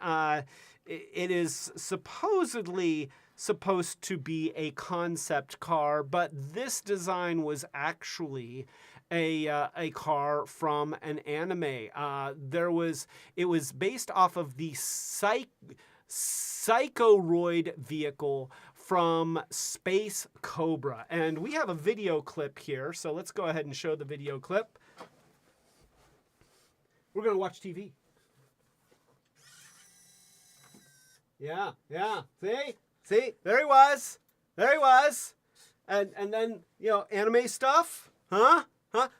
It is supposedly supposed to be a concept car, but this design was actually a car from an anime. It was based off of the Psychoroid vehicle from Space Cobra. And we have a video clip here, so let's go ahead and show the video clip. We're going to watch TV. Yeah. See? There he was. And then, you know, anime stuff. Huh?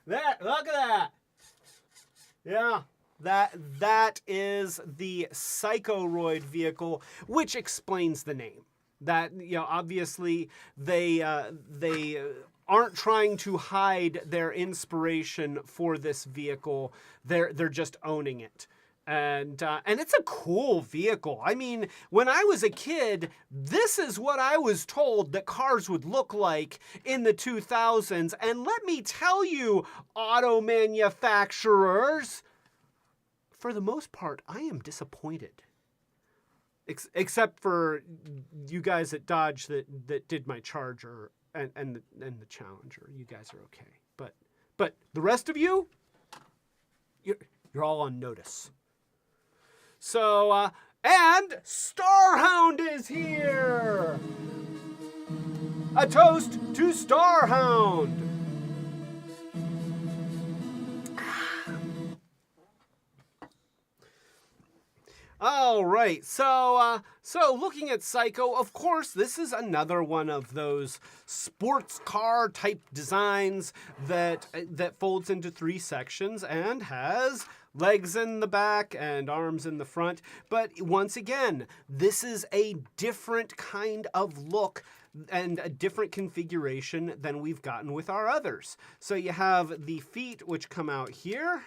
There, look at that. Yeah. That is the Psychoroid vehicle, which explains the name. That, you know, obviously they aren't trying to hide their inspiration for this vehicle. They're just owning it. And it's a cool vehicle. I mean, when I was a kid, this is what I was told that cars would look like in the 2000s. And let me tell you, auto manufacturers, for the most part, I am disappointed. Except for you guys at Dodge that did my Charger and the Challenger. You guys are okay. But the rest of you, you're all on notice. So, and Starhound is here! A toast to Starhound! All right, so looking at Psycho, of course, this is another one of those sports car type designs that folds into 3 sections and has legs in the back and arms in the front. But once again, this is a different kind of look and a different configuration than we've gotten with our others. So you have the feet, which come out here.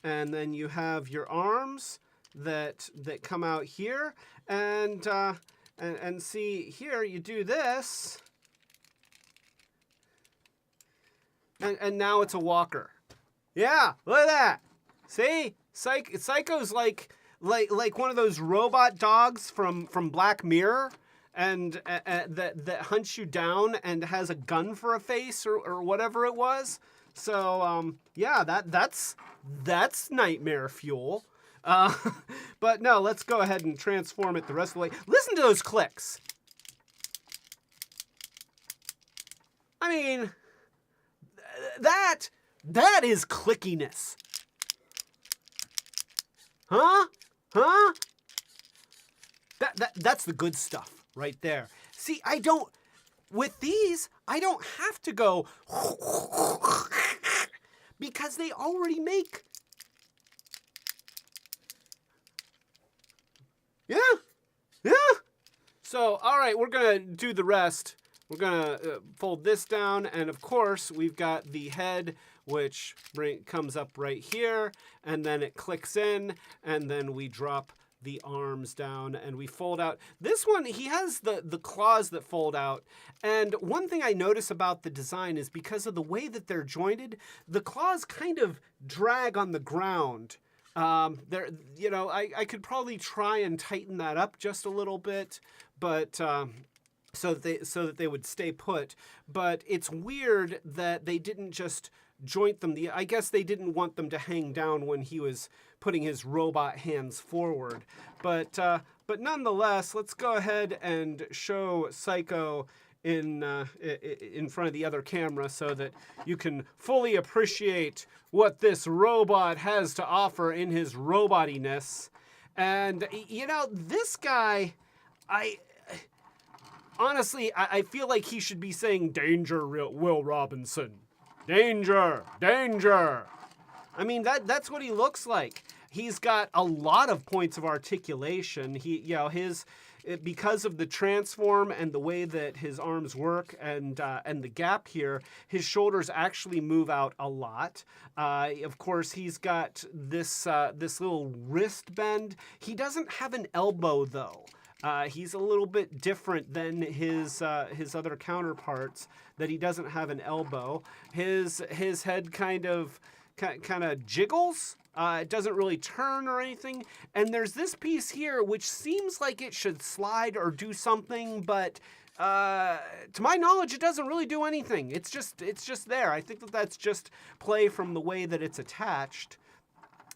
And then you have your arms that come out here, and see here you do this, and now it's a walker. Yeah, look at that. See, Psycho's like one of those robot dogs from Black Mirror, and that hunts you down and has a gun for a face or whatever it was. So, yeah, that's nightmare fuel. But no, let's go ahead and transform it the rest of the way. Listen to those clicks. I mean, that is clickiness. Huh? That's the good stuff right there. See, with these, I don't have to go because they already make. Yeah. So, all right, we're going to do the rest. We're going to fold this down, and of course, we've got the head, which comes up right here, and then it clicks in, and then we drop the arms down, and we fold out. This one, he has the claws that fold out. And one thing I notice about the design is because of the way that they're jointed, the claws kind of drag on the ground. There, you know, I could probably try and tighten that up just a little bit, but so that they would stay put. But it's weird that they didn't just joint them. I guess they didn't want them to hang down when he was putting his robot hands forward. But nonetheless, let's go ahead and show Psycho in front of the other camera so that you can fully appreciate what this robot has to offer in his robotiness. And, you know, this guy, honestly, I feel like he should be saying, "Danger, Will Robinson. Danger, danger." I mean, that's what he looks like. He's got a lot of points of articulation. Because of the transform and the way that his arms work and the gap here, his shoulders actually move out a lot. Of course, he's got this little wrist bend. He doesn't have an elbow though. He's a little bit different than his other counterparts, that he doesn't have an elbow. His head kind of jiggles. It doesn't really turn or anything. And there's this piece here which seems like it should slide or do something, but to my knowledge, it doesn't really do anything. It's just there. I think that's just play from the way that it's attached.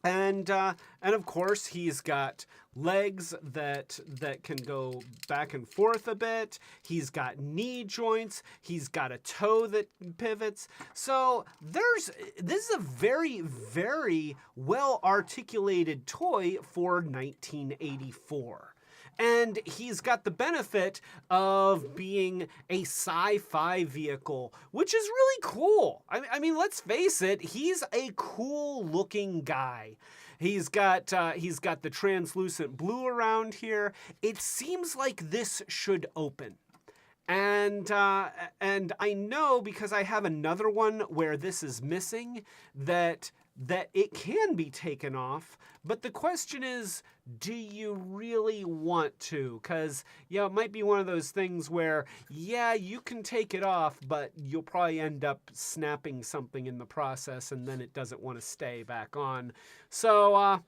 And of course, he's got legs that can go back and forth a bit. He's got knee joints. He's got a toe that pivots. So this is a very, very well articulated toy for 1984. And he's got the benefit of being a sci-fi vehicle, which is really cool. I mean, let's face it, he's a cool looking guy. He's got the translucent blue around here. It seems like this should open. And I know, because I have another one where this is missing, that it can be taken off. But the question is, do you really want to? Because, it might be one of those things where, you can take it off, but you'll probably end up snapping something in the process, and then it doesn't want to stay back on. So,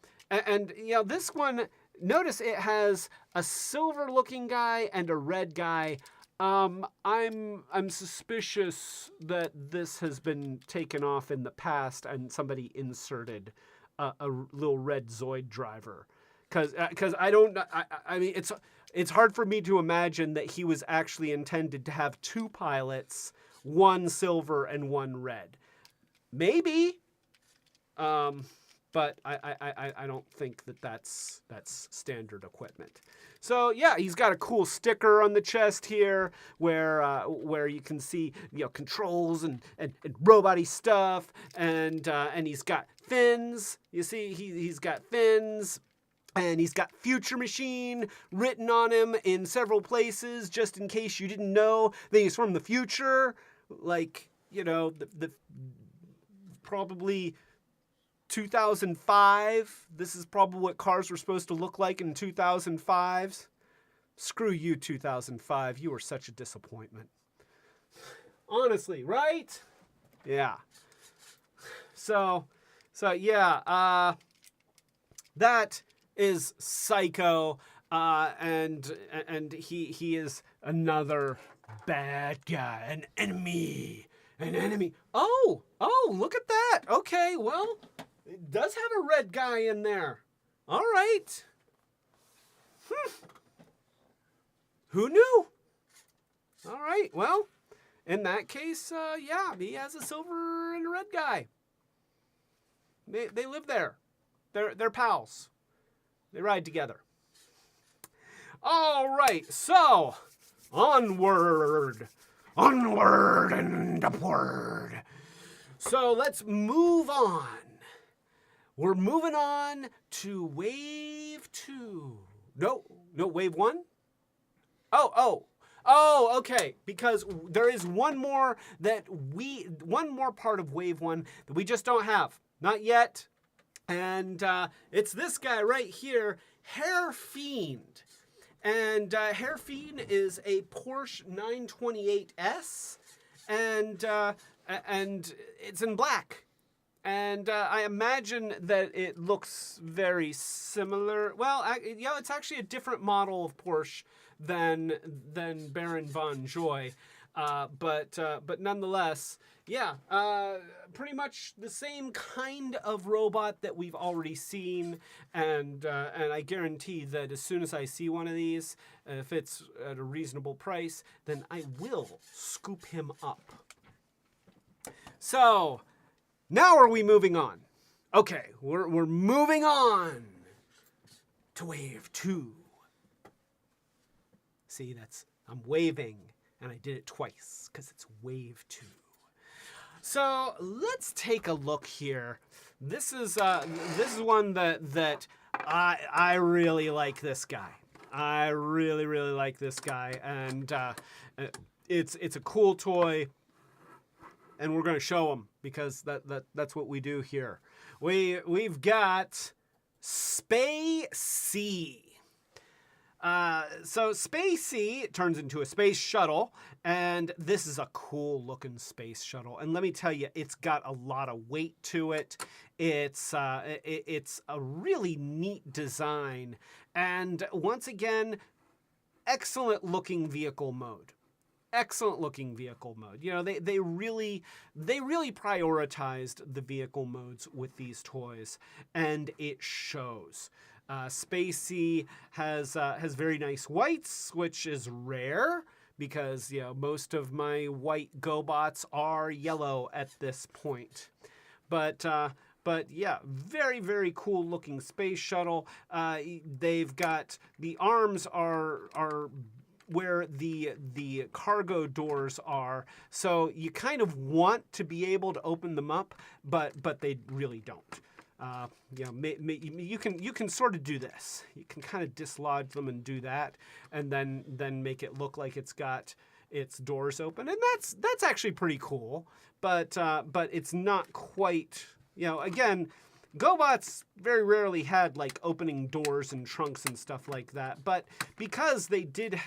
this one, notice it has a silver-looking guy and a red guy. I'm suspicious that this has been taken off in the past and somebody inserted a little red Zoid driver, because I mean it's hard for me to imagine that he was actually intended to have two pilots, one silver and one red. Maybe, but I don't think that's standard equipment. So he's got a cool sticker on the chest here where you can see controls and robot-y stuff, and he's got fins. You see he's got fins, and he's got Future Machine written on him in several places, just in case you didn't know that he's from the future, like the probably 2005. This is probably what cars were supposed to look like in 2005. Screw you, 2005. You were such a disappointment. Honestly, right? Yeah. So yeah, that is Psycho, and he is another bad guy, an enemy. Oh, look at that. Okay, well, it does have a red guy in there. All right. Who knew? All right, well, in that case, he has a silver and a red guy. They live there. They're pals. They ride together. All right, so onward and upward. So let's move on. We're moving on to wave 2. No, wave 1? Oh, okay. Because there is one more part of wave 1 that we just don't have. Not yet. And it's this guy right here. Hair Fiend. And Hair Fiend is a Porsche 928S, and it's in black. And I imagine that it looks very similar. Well, it's actually a different model of Porsche than Baron von Joy, but nonetheless, yeah, pretty much the same kind of robot that we've already seen, and I guarantee that as soon as I see one of these, if it's at a reasonable price, then I will scoop him up. So. Now are we moving on? Okay, we're moving on to wave 2. See, I'm waving, and I did it twice because it's wave 2. So let's take a look here. This is one that I really like this guy. I really like this guy, and it's a cool toy. And we're going to show them because that's what we do here. We've got Spacey. So Spacey turns into a space shuttle, and this is a cool looking space shuttle. And let me tell you, it's got a lot of weight to it. It's a really neat design, and once again, excellent looking vehicle mode. Excellent looking vehicle mode. You know, they really prioritized the vehicle modes with these toys, and it shows. Spacey has very nice whites, which is rare because most of my white GoBots are yellow at this point. But yeah, very cool looking space shuttle. They've got the arms are where the cargo doors are, so you kind of want to be able to open them up, but they really don't. You can sort of do this. You can kind of dislodge them and do that, and then make it look like it's got its doors open, and that's actually pretty cool. But it's not quite. Again, GoBots very rarely had like opening doors and trunks and stuff like that, but because they did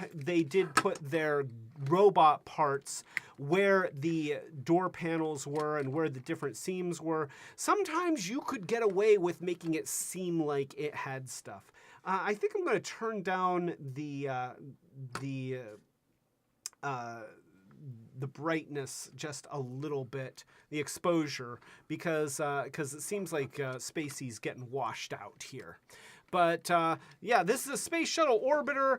put their robot parts where the door panels were and where the different seams were, sometimes you could get away with making it seem like it had stuff. I think I'm going to turn down the brightness just a little bit, the exposure, because it seems like Spacey's getting washed out here. But yeah, this is a space shuttle orbiter.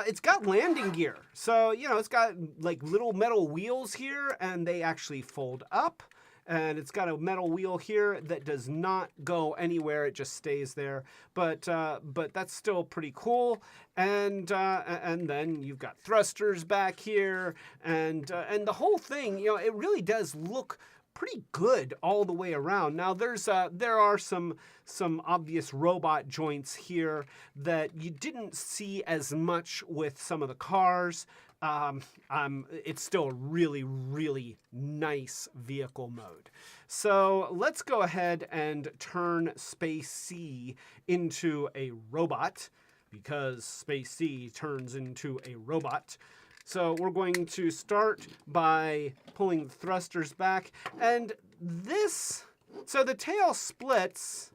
It's got landing gear, so it's got like little metal wheels here, and they actually fold up. And it's got a metal wheel here that does not go anywhere; it just stays there. But that's still pretty cool. And then you've got thrusters back here, and the whole thing, it really does look pretty good all the way around. Now there are some obvious robot joints here that you didn't see as much with some of the cars. It's still a really nice vehicle mode. So let's go ahead and turn Spacey into a robot, because Spacey turns into a robot. So we're going to start by pulling the thrusters back, and so the tail splits,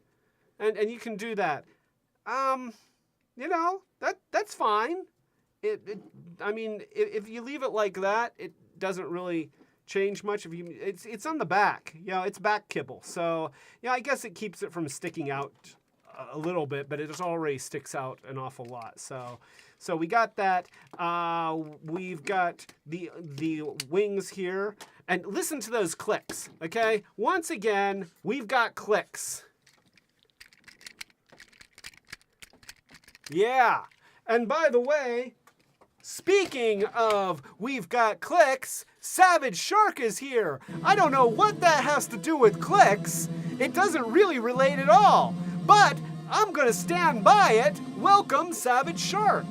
and you can do that. That's fine. I mean, if you leave it like that, it doesn't really change much. It's on the back, it's back kibble. So I guess it keeps it from sticking out a little bit, but it already sticks out an awful lot. So we got that. We've got the wings here, and listen to those clicks. Okay, once again, we've got clicks. Yeah, and by the way, speaking of we've got clicks, Savage Shark is here. I don't know what that has to do with clicks. It doesn't really relate at all, but I'm gonna stand by it. Welcome, Savage Shark.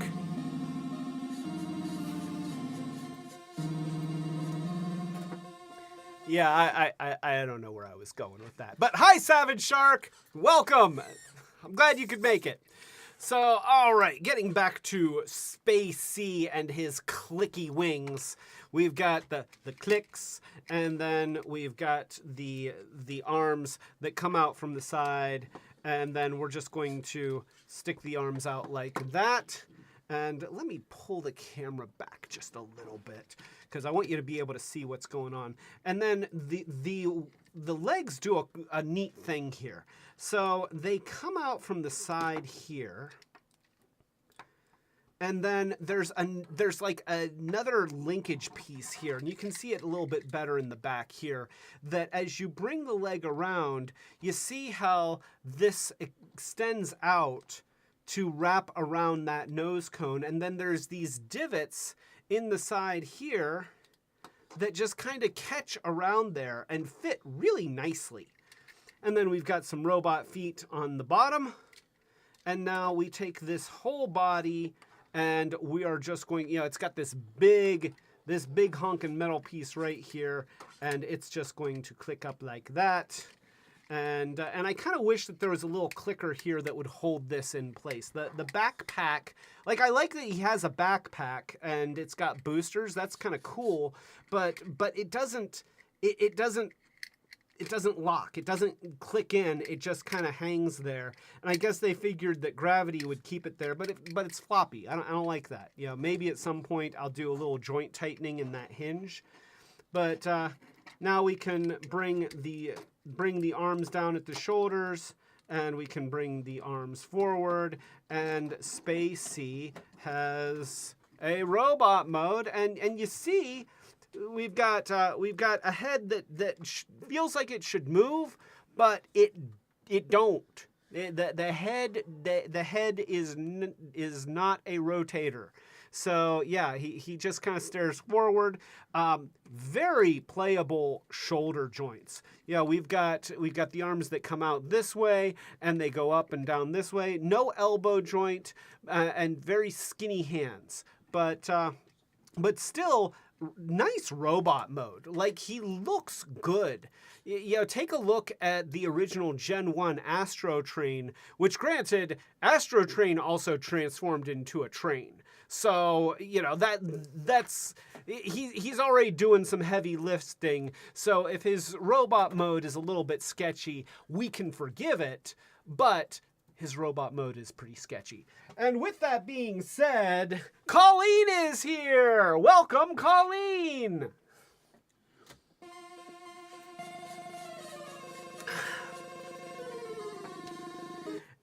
Yeah, I don't know where I was going with that. But hi, Savage Shark. Welcome. I'm glad you could make it. So, all right, getting back to Spacey and his clicky wings. We've got the clicks, and then we've got the arms that come out from the side, and then we're just going to stick the arms out like that. And let me pull the camera back just a little bit because I want you to be able to see what's going on. And then the legs do a neat thing here. So they come out from the side here. And then there's like another linkage piece here, and you can see it a little bit better in the back here, that as you bring the leg around, you see how this extends out to wrap around that nose cone. And then there's these divots in the side here that just kind of catch around there and fit really nicely. And then we've got some robot feet on the bottom. And now we take this whole body and we are just going, it's got this big honking metal piece right here, and it's just going to click up like that. And I kind of wish that there was a little clicker here that would hold this in place. The backpack, like I like that he has a backpack and it's got boosters. That's kind of cool, but it doesn't lock. It doesn't click in. It just kind of hangs there. And I guess they figured that gravity would keep it there, but it's floppy. I don't like that. Maybe at some point I'll do a little joint tightening in that hinge. But now we can bring the arms down at the shoulders, and we can bring the arms forward. And Spacey has a robot mode, and you see. We've got a head that feels like it should move, but it don't. The head is not a rotator. So yeah, he just kind of stares forward. Very playable shoulder joints. Yeah, we've got the arms that come out this way and they go up and down this way. No elbow joint and very skinny hands, but still. Nice robot mode. Like, he looks good. Take a look at the original Gen 1 Astro Train, which granted, Astro Train also transformed into a train. So, that's he's already doing some heavy lifting. So if his robot mode is a little bit sketchy, we can forgive it, but his robot mode is pretty sketchy. And with that being said, Colleen is here! Welcome, Colleen!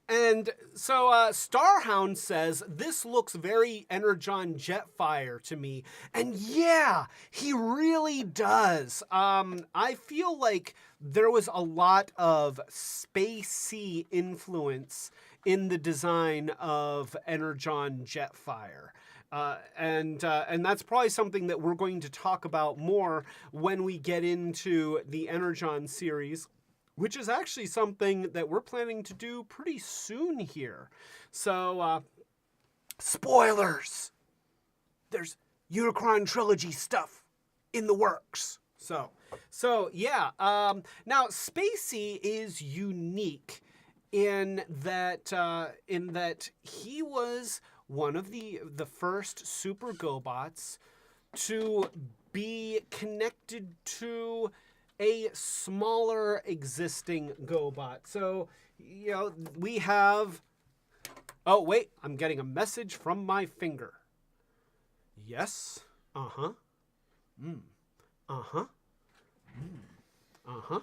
And so Starhound says, this looks very Energon Jetfire to me. And yeah, he really does. I feel like there was a lot of spacey influence in the design of Energon Jetfire. And that's probably something that we're going to talk about more when we get into the Energon series, which is actually something that we're planning to do pretty soon here. So, spoilers! There's Unicron Trilogy stuff in the works. So yeah. Now, Spacey is unique in that he was one of the first Super GoBots to be connected to a smaller existing GoBot. So, we have... Oh, wait, I'm getting a message from my finger. Yes. Uh-huh. Uh-huh. Uh-huh.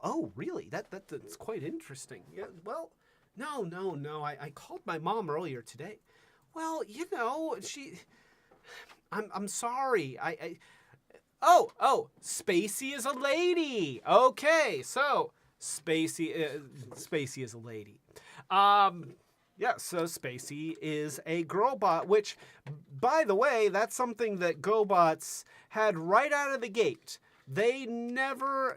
Oh, really? That's quite interesting. Yeah, well, no. I called my mom earlier today. Well, I'm sorry. Oh, Spacey is a lady. Okay, so Spacey is a lady. Yeah, so Spacey is a girlbot, which, by the way, that's something that GoBots had right out of the gate. They never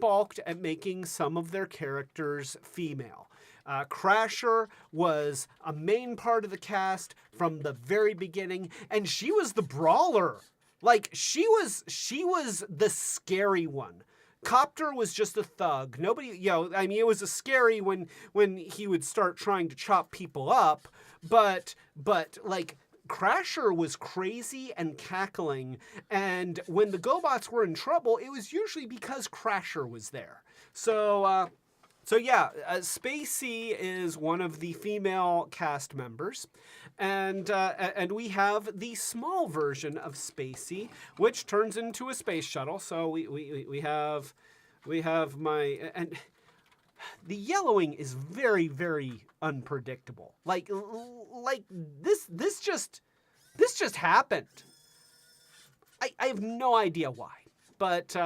balked at making some of their characters female. Crasher was a main part of the cast from the very beginning, and she was the brawler. Like, she was the scary one. Copter was just a thug. Nobody, I mean, it was a scary when he would start trying to chop people up, but like Crasher was crazy and cackling, and when the GoBots were in trouble, it was usually because Crasher was there. So yeah, Spacey is one of the female cast members, and we have the small version of Spacey, which turns into a space shuttle. So we have my, and the yellowing is very, very unpredictable. Like this just happened. I have no idea why, but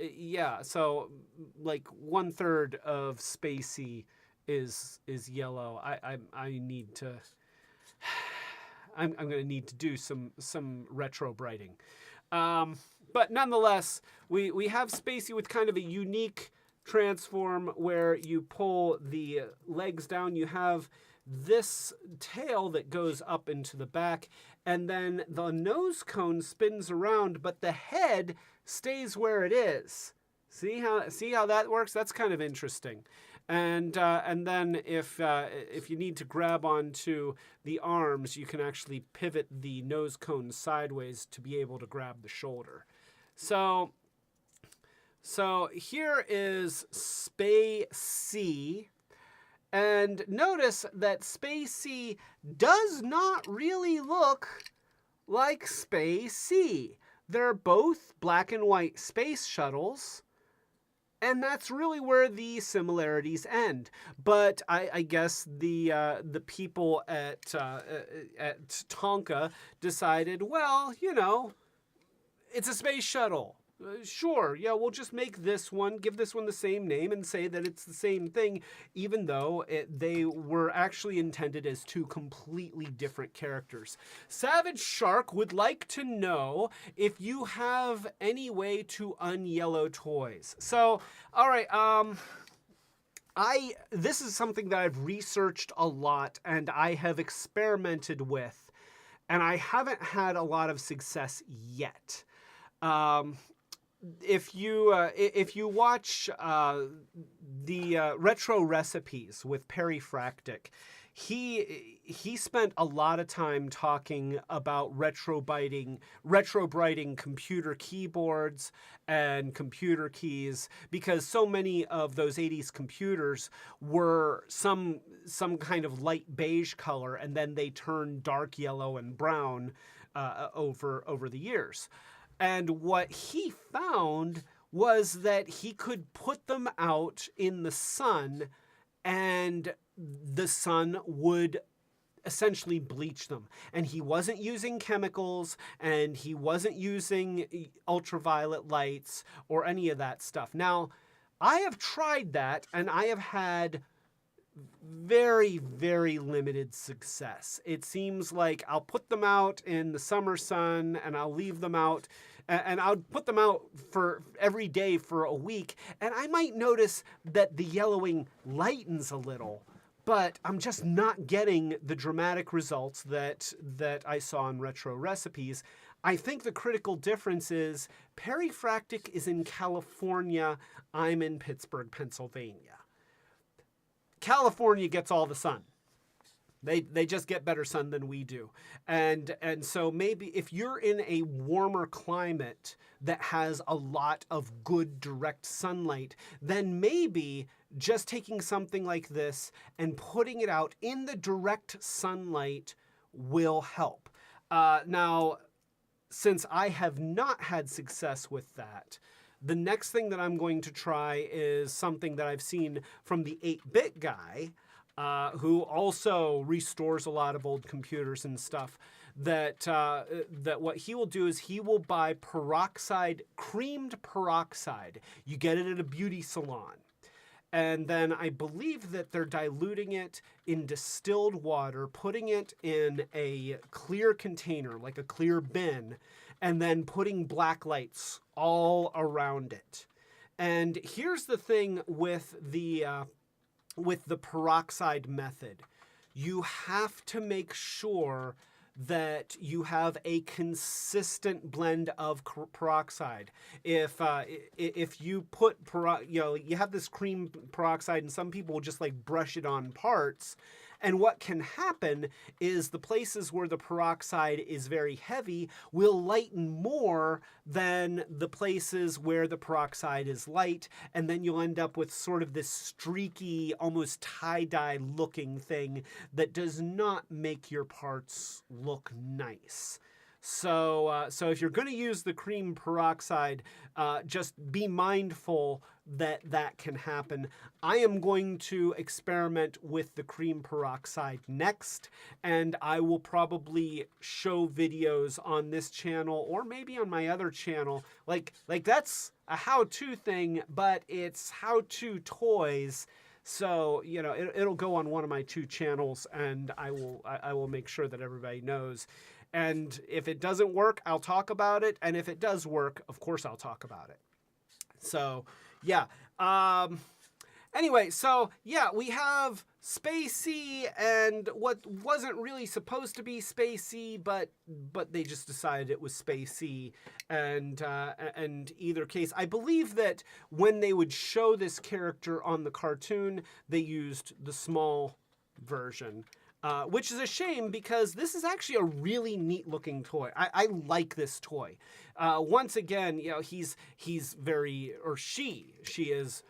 yeah, so like 1/3 of Spacey is yellow. I need to. I'm gonna need to do some retro brighting, but nonetheless, we have Spacey with kind of a unique transform where you pull the legs down. You have this tail that goes up into the back, and then the nose cone spins around, but the head stays where it is. See how that works? That's kind of interesting. And then if you need to grab onto the arms, you can actually pivot the nose cone sideways to be able to grab the shoulder. So here is Spacey. And notice that Spacey does not really look like Spacey. They're both black and white space shuttles, and that's really where the similarities end. But I guess the people at Tonka decided, well, it's a space shuttle. Sure, yeah, we'll just make this one, give this one the same name and say that it's the same thing, even though they were actually intended as two completely different characters. Savage Shark would like to know if you have any way to unyellow toys. So, all right, this is something that I've researched a lot and I have experimented with, and I haven't had a lot of success yet. If you watch the retro recipes with Perry Fractic, he spent a lot of time talking about retrobrighting computer keyboards and computer keys, because so many of those 80s computers were some kind of light beige color, and then they turned dark yellow and brown over the years. And what he found was that he could put them out in the sun, and the sun would essentially bleach them. And he wasn't using chemicals, and he wasn't using ultraviolet lights or any of that stuff. Now, I have tried that, and I have had very, very limited success. It seems like I'll put them out in the summer sun and I'll leave them out, and I'll put them out for every day for a week, and I might notice that the yellowing lightens a little, but I'm just not getting the dramatic results that I saw in retro recipes. I think the critical difference is Perry Fractic is in California, I'm in Pittsburgh, Pennsylvania. California gets all the sun. They just get better sun than we do. And so maybe if you're in a warmer climate that has a lot of good direct sunlight, then maybe just taking something like this and putting it out in the direct sunlight will help. Now, since I have not had success with that, the next thing that I'm going to try is something that I've seen from the 8-bit guy, who also restores a lot of old computers and stuff, that what he will do is he will buy peroxide, creamed peroxide. You get it at a beauty salon. And then I believe that they're diluting it in distilled water, putting it in a clear container, like a clear bin, and then putting black lights all around it. And here's the thing with the peroxide method. You have to make sure that you have a consistent blend of peroxide. If you put you have this cream peroxide, and some people will just like brush it on parts. And what can happen is the places where the peroxide is very heavy will lighten more than the places where the peroxide is light. And then you'll end up with sort of this streaky, almost tie-dye looking thing that does not make your parts look nice. So if you're going to use the cream peroxide, just be mindful that that can happen. I am going to experiment with the cream peroxide next, and I will probably show videos on this channel or maybe on my other channel. Like that's a how-to thing, but it's how-to toys. So, you know, it'll go on one of my 2 channels, and I will make sure that everybody knows. And if it doesn't work, I'll talk about it. And if it does work, of course, I'll talk about it. So, yeah. Anyway, so, yeah, we have Spacey and what wasn't really supposed to be Spacey, but they just decided it was Spacey. And either case, I believe that when they would show this character on the cartoon, they used the small version. Which is a shame because this is actually a really neat looking toy. I like this toy. Once again, you know, he's very, or she is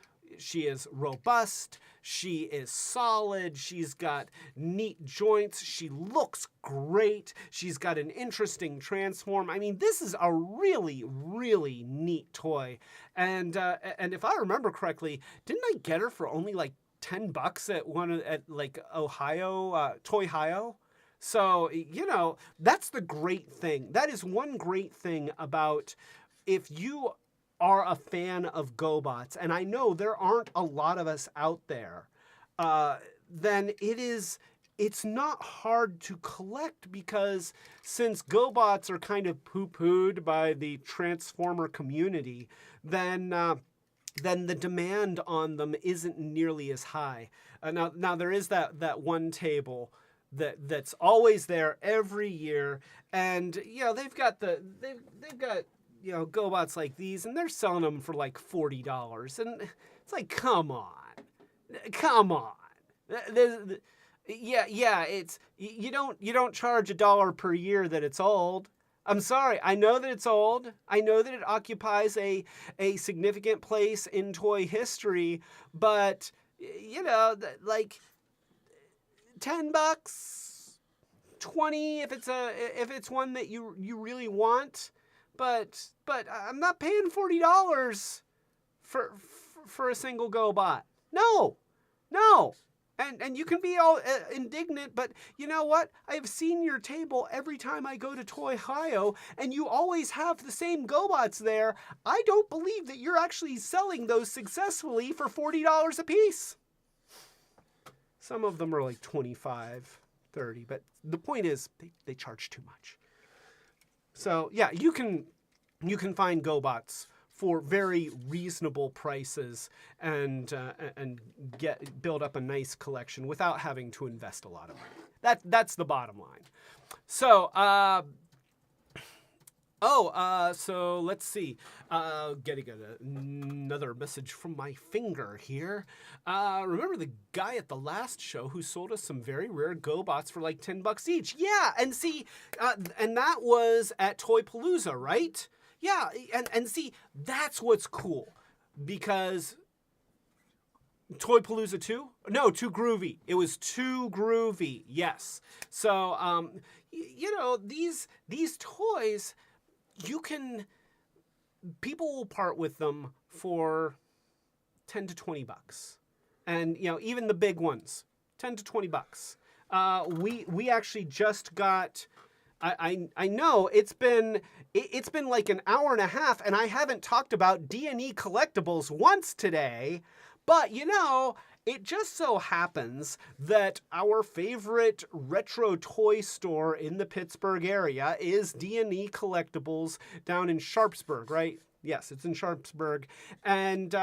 robust. She is solid. She's got neat joints. She looks great. She's got an interesting transform. I mean, this is a really, really neat toy. And if I remember correctly, didn't I get her for only like $10 at like Ohio, Toy-Hio? So, you know, that's the great thing. That is one great thing about if you are a fan of GoBots, and I know there aren't a lot of us out there, then it's not hard to collect because since GoBots are kind of poo-pooed by the Transformer community, then the demand on them isn't nearly as high. Now there is that one table that's always there every year, and you know they've got you know GoBots like these, and they're selling them for like $40, and it's like come on. Yeah, it's you don't charge $1 per year that it's old. I'm sorry. I know that it's old. I know that it occupies a significant place in toy history, but you know, like $10, $20 if it's one that you really want, but I'm not paying $40 for a single GoBot. No. And you can be all indignant, but you know what? I've seen your table every time I go to Toy-Hio, and you always have the same GoBots there. I don't believe that you're actually selling those successfully for $40 a piece. Some of them are like $25, $30, but the point is they charge too much. So yeah, you can find GoBots for very reasonable prices and build up a nice collection without having to invest a lot of money. That's the bottom line. So so let's see. Getting another message from my finger here. Remember the guy at the last show who sold us some very rare GoBots for like $10 each? Yeah, and see, and that was at Toypalooza, right? Yeah, and see, that's what's cool, because Toypalooza 2? No, Too Groovy. It was Too Groovy, yes. So, you know, these toys, people will part with them for $10 to $20. And, you know, even the big ones, $10 to $20. We actually just got... I know it's been like an hour and a half, and I haven't talked about D&E collectibles once today, but you know, it just so happens that our favorite retro toy store in the Pittsburgh area is D&E Collectibles down in Sharpsburg, right? Yes, it's in Sharpsburg, and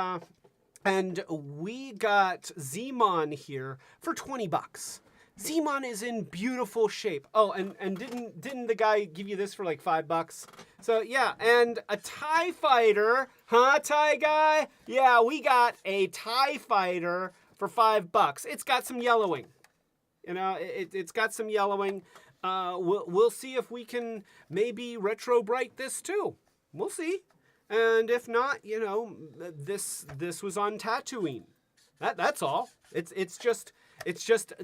we got Zmon here for $20. Zmon is in beautiful shape. Oh, and didn't the guy give you this for like $5? So yeah, and a TIE fighter, huh, TIE guy? Yeah, we got a TIE fighter for $5. It's got some yellowing. You know, it's got some yellowing. We'll see if we can maybe retro bright this too. We'll see. And if not, you know, this was on Tatooine. That's all. It's just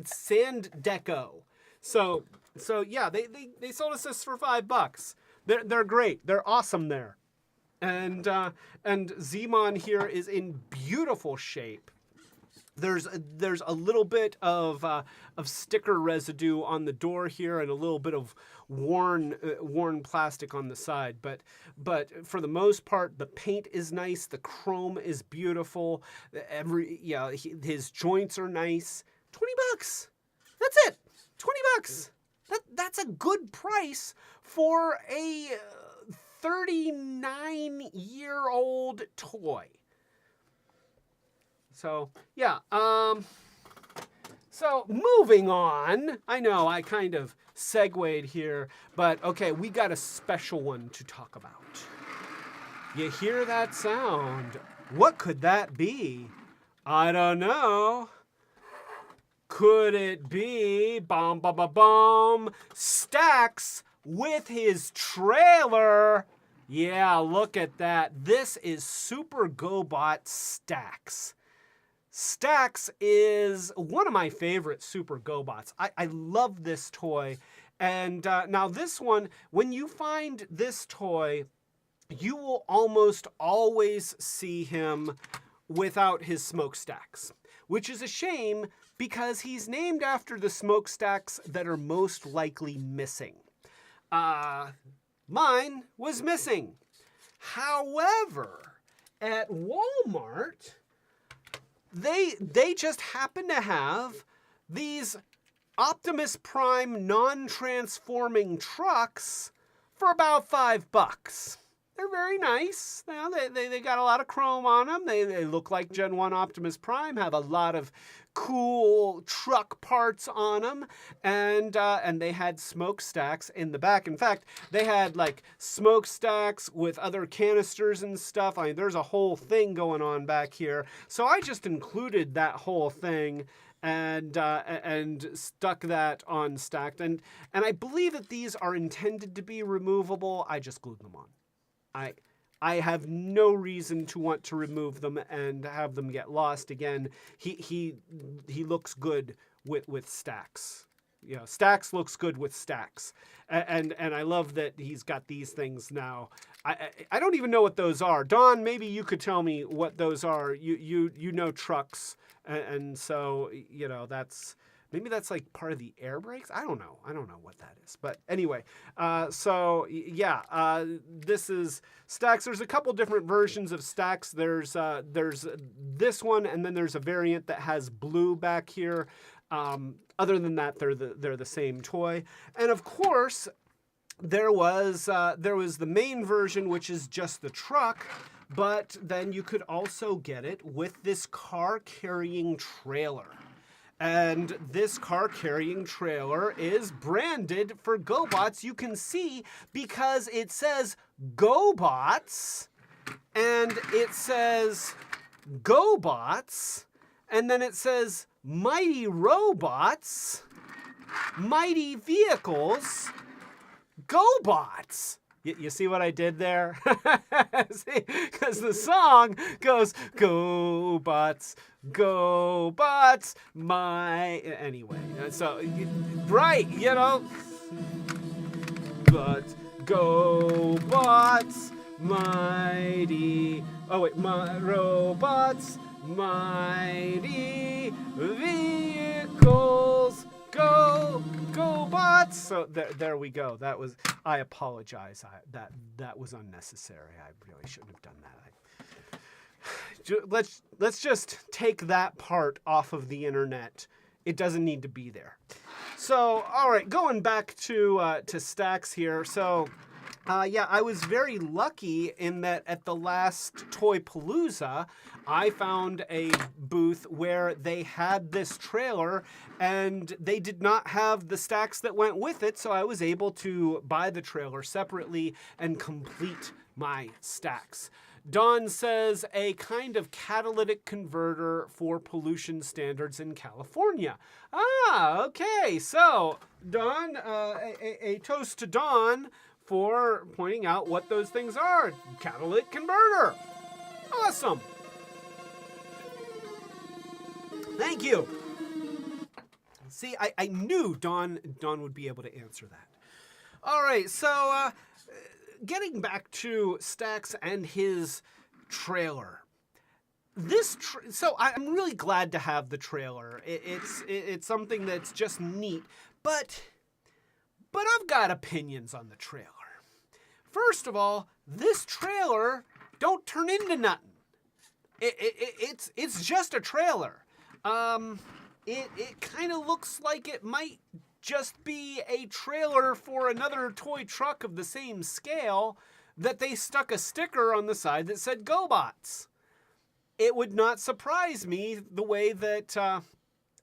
sand deco. So yeah, they sold us this for $5. They're great. They're awesome there. And Zmon here is in beautiful shape. There's a little bit of sticker residue on the door here and a little bit of worn plastic on the side, but for the most part the paint is nice, the chrome is beautiful, his joints are nice. $20. That's it. $20. That's a good price for a 39-year-old toy. So, yeah, so moving on. I know I kind of segued here, but okay, we got a special one to talk about. You hear that sound? What could that be? I don't know. Could it be Stax with his trailer? Yeah, look at that. This is Super GoBot Stax. Stax is one of my favorite Super GoBots. I love this toy. And now this one, when you find this toy, you will almost always see him without his smokestacks, which is a shame because he's named after the smokestacks that are most likely missing. Mine was missing. However, at Walmart, they just happen to have these Optimus Prime non-transforming trucks for about $5. They're very nice. Now, they got a lot of chrome on them. They look like Gen 1 Optimus Prime, have a lot of cool truck parts on them, and they had smokestacks in the back. In fact, they had like smokestacks with other canisters and stuff. I mean, there's a whole thing going on back here. So I just included that whole thing and stuck that on stacked. And I believe that these are intended to be removable. I just glued them on. I have no reason to want to remove them and have them get lost again. He looks good with stacks. You know, stacks looks good with stacks. And I love that he's got these things now. I don't even know what those are. Dawn, maybe you could tell me what those are. You know trucks, and so you know maybe that's like part of the air brakes. I don't know what that is. But anyway, so yeah, this is Stax. There's a couple different versions of Stax. There's this one, and then there's a variant that has blue back here. Other than that, they're the same toy. And of course, there was the main version, which is just the truck. But then you could also get it with this car-carrying trailer. And this car-carrying trailer is branded for GoBots. You can see because it says GoBots, and it says GoBots, and then it says Mighty Robots, Mighty Vehicles, GoBots. You see what I did there? Because the song goes, GoBots, GoBots, anyway. So, right, you know. But GoBots, mighty, my robots, mighty vehicles, GoBots. So there we go. I apologize. That was unnecessary. I really shouldn't have done that. Let's just take that part off of the internet. It doesn't need to be there. So, all right, going back to Stax here. So, Yeah, I was very lucky in that at the last Toy Palooza, I found a booth where they had this trailer and they did not have the stacks that went with it, so I was able to buy the trailer separately and complete my stacks. Don says a kind of catalytic converter for pollution standards in California. Ah, okay. So, Don, a toast to Don for pointing out what those things are. Catalytic converter. Awesome. Thank you. See, I knew Don would be able to answer that. All right, so getting back to Stax and his trailer. So I'm really glad to have the trailer. It's something that's just neat, but I've got opinions on the trailer. First of all, this trailer don't turn into nothing. It's just a trailer. It kind of looks like it might just be a trailer for another toy truck of the same scale that they stuck a sticker on the side that said GoBots. It would not surprise me the way that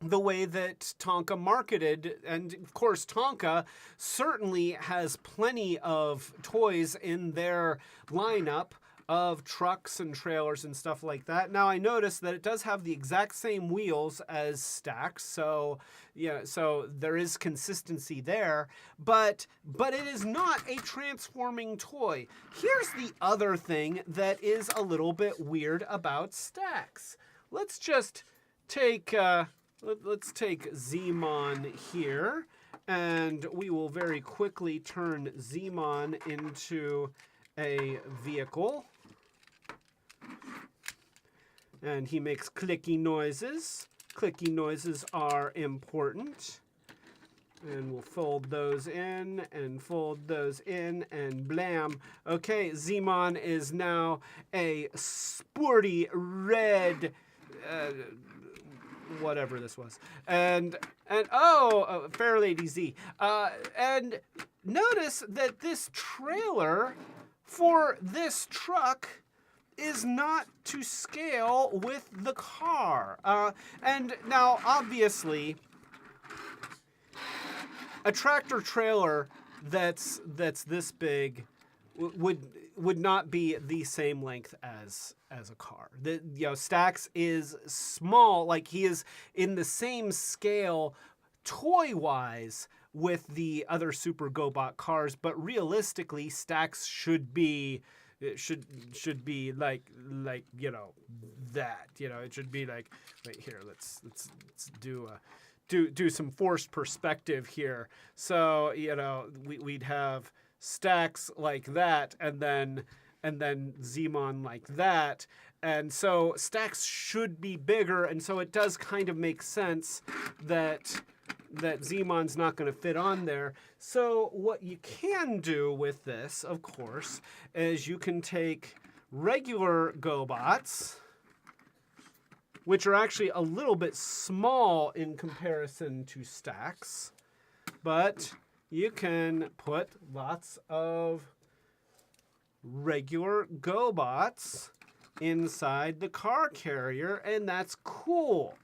Tonka marketed, and of course Tonka certainly has plenty of toys in their lineup of trucks and trailers and stuff like that. Now I noticed that it does have the exact same wheels as Stax, so yeah, so there is consistency there, but it is not a transforming toy. Here's the other thing that is a little bit weird about Stax. Let's just take let's take Zmon here, and we will very quickly turn Zmon into a vehicle. And he makes clicky noises. Clicky noises are important. And we'll fold those in and fold those in and blam. Okay, Zmon is now a sporty red whatever this was. And Fairlady Z. And notice that this trailer for this truck is not to scale with the car. And now, obviously, a tractor trailer that's this big would not be the same length as a car. Stax is small, like he is in the same scale toy-wise with the other Super GoBot cars, but realistically, Stax should be like that. It should be like, wait here, let's do some forced perspective here. So we'd have Stax like that, and then Zmon like that, and so Stax should be bigger, and so it does kind of make sense that Zmon's not going to fit on there. So what you can do with this, of course, is you can take regular GoBots, which are actually a little bit small in comparison to Stax, but you can put lots of regular GoBots inside the car carrier, and that's cool.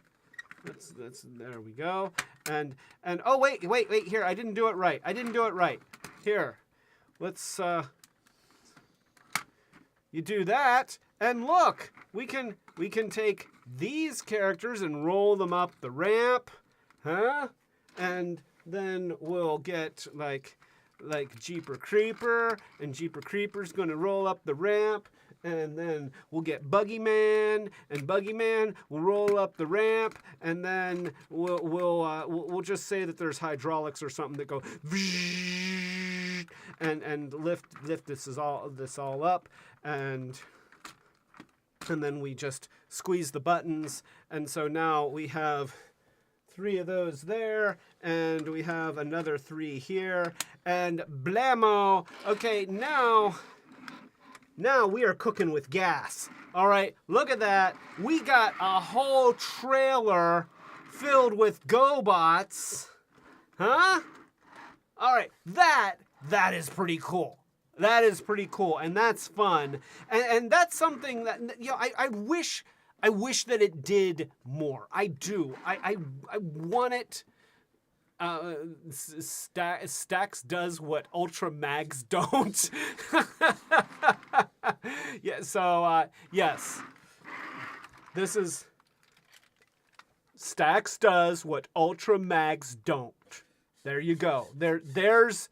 That's there we go. And oh wait here, I didn't do it right. Here, let's you do that, and look, we can take these characters and roll them up the ramp, huh? And then we'll get like Jeeper Creeper, and Jeeper Creeper's gonna roll up the ramp, and then we'll get Buggy Man, and Buggy Man will roll up the ramp, and then we'll just say that there's hydraulics or something that go and lift this all up, and then we just squeeze the buttons, and so now we have 3 of those there, and we have another 3 here, and blammo. Okay, now we are cooking with gas. All right, look at that. We got a whole trailer filled with GoBots. Huh? All right, that is pretty cool. That is pretty cool, and that's fun, and that's something that I wish that it did more. I do. I want it. Stax does what Ultra Mags don't. Yeah. So yes, this is Stax does what Ultra Mags don't. There you go. There's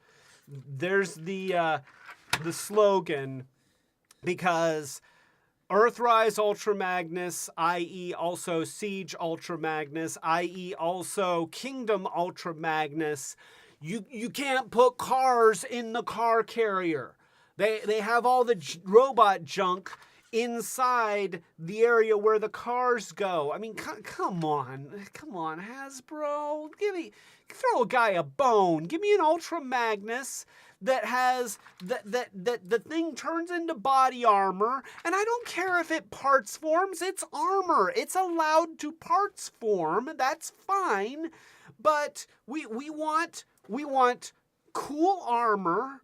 the slogan, because Earthrise Ultra Magnus, i.e. also Siege Ultra Magnus, i.e. also Kingdom Ultra Magnus, you can't put cars in the car carrier. They have all the robot junk inside the area where the cars go. I mean, come on, Hasbro, throw a guy a bone. Give me an Ultra Magnus that has that the thing turns into body armor, and I don't care if it parts forms. It's armor. It's allowed to parts form. That's fine, but we want cool armor.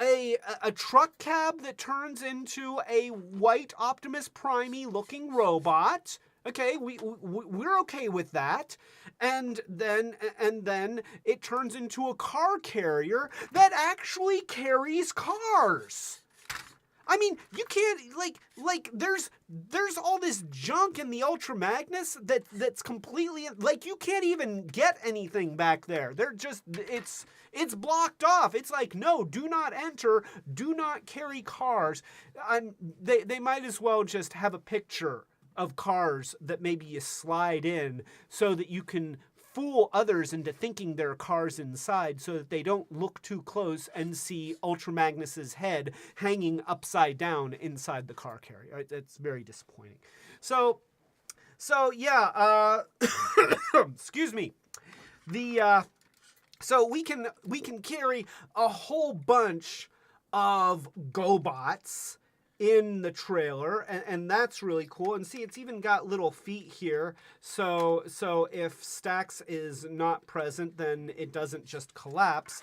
A truck cab that turns into a white Optimus Prime-y looking robot. Okay, we're okay with that. And then it turns into a car carrier that actually carries cars. I mean, you can't like there's all this junk in the Ultra Magnus that's completely like you can't even get anything back there. They're just it's blocked off. It's like, no, do not enter, do not carry cars. They might as well just have a picture of cars that maybe you slide in so that you can fool others into thinking there are cars inside, so that they don't look too close and see Ultra Magnus's head hanging upside down inside the car carrier. It's very disappointing. So yeah, excuse me. So we can carry a whole bunch of GoBots in the trailer, and that's really cool. And see, it's even got little feet here, so if Stax is not present, then it doesn't just collapse.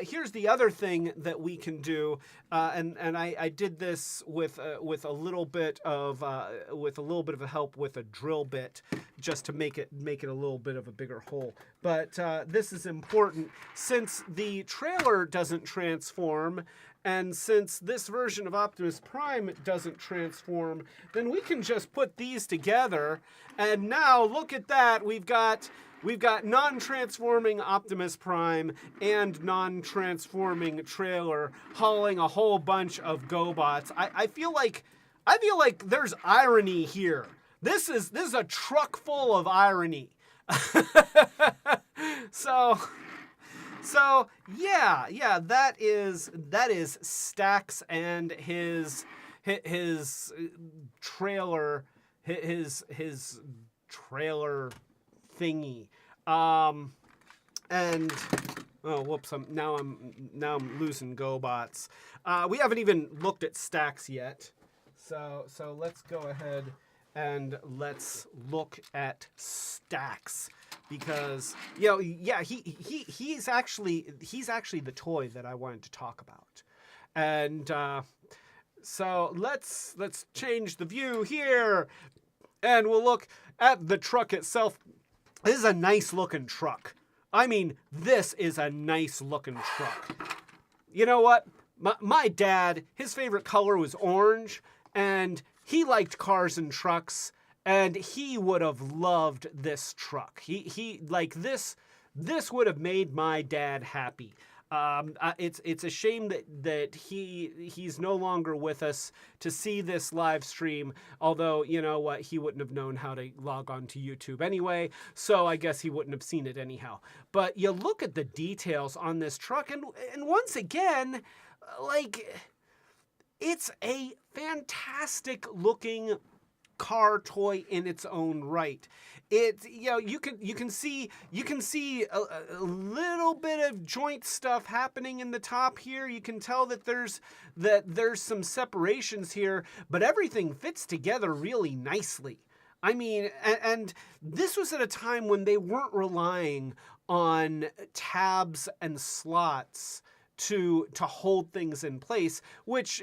Here's the other thing that we can do, and I did this with a little bit of a help with a drill bit, just to make it a little bit of a bigger hole. But this is important since the trailer doesn't transform. And since this version of Optimus Prime doesn't transform, then we can just put these together. And now look at that. We've got non-transforming Optimus Prime and non-transforming trailer hauling a whole bunch of GoBots. I feel like there's irony here. This is a truck full of irony. So yeah, that is Stax and his trailer thingy. And oh whoops, now I'm losing GoBots. We haven't even looked at Stax yet. So let's go ahead and let's look at Stax. Because he's actually the toy that I wanted to talk about, and so let's change the view here, and we'll look at the truck itself. This is a nice looking truck. I mean, this is a nice looking truck. You know what? My dad, his favorite color was orange, and he liked cars and trucks. And he would have loved this truck. He like this would have made my dad happy. It's a shame that he's no longer with us to see this live stream. Although, you know what, he wouldn't have known how to log on to YouTube anyway, so I guess he wouldn't have seen it anyhow. But you look at the details on this truck, and once again, like, it's a fantastic looking car toy in its own right. It's, you can see a little bit of joint stuff happening in the top here. You can tell that there's some separations here, but everything fits together really nicely. I mean, and this was at a time when they weren't relying on tabs and slots to hold things in place, which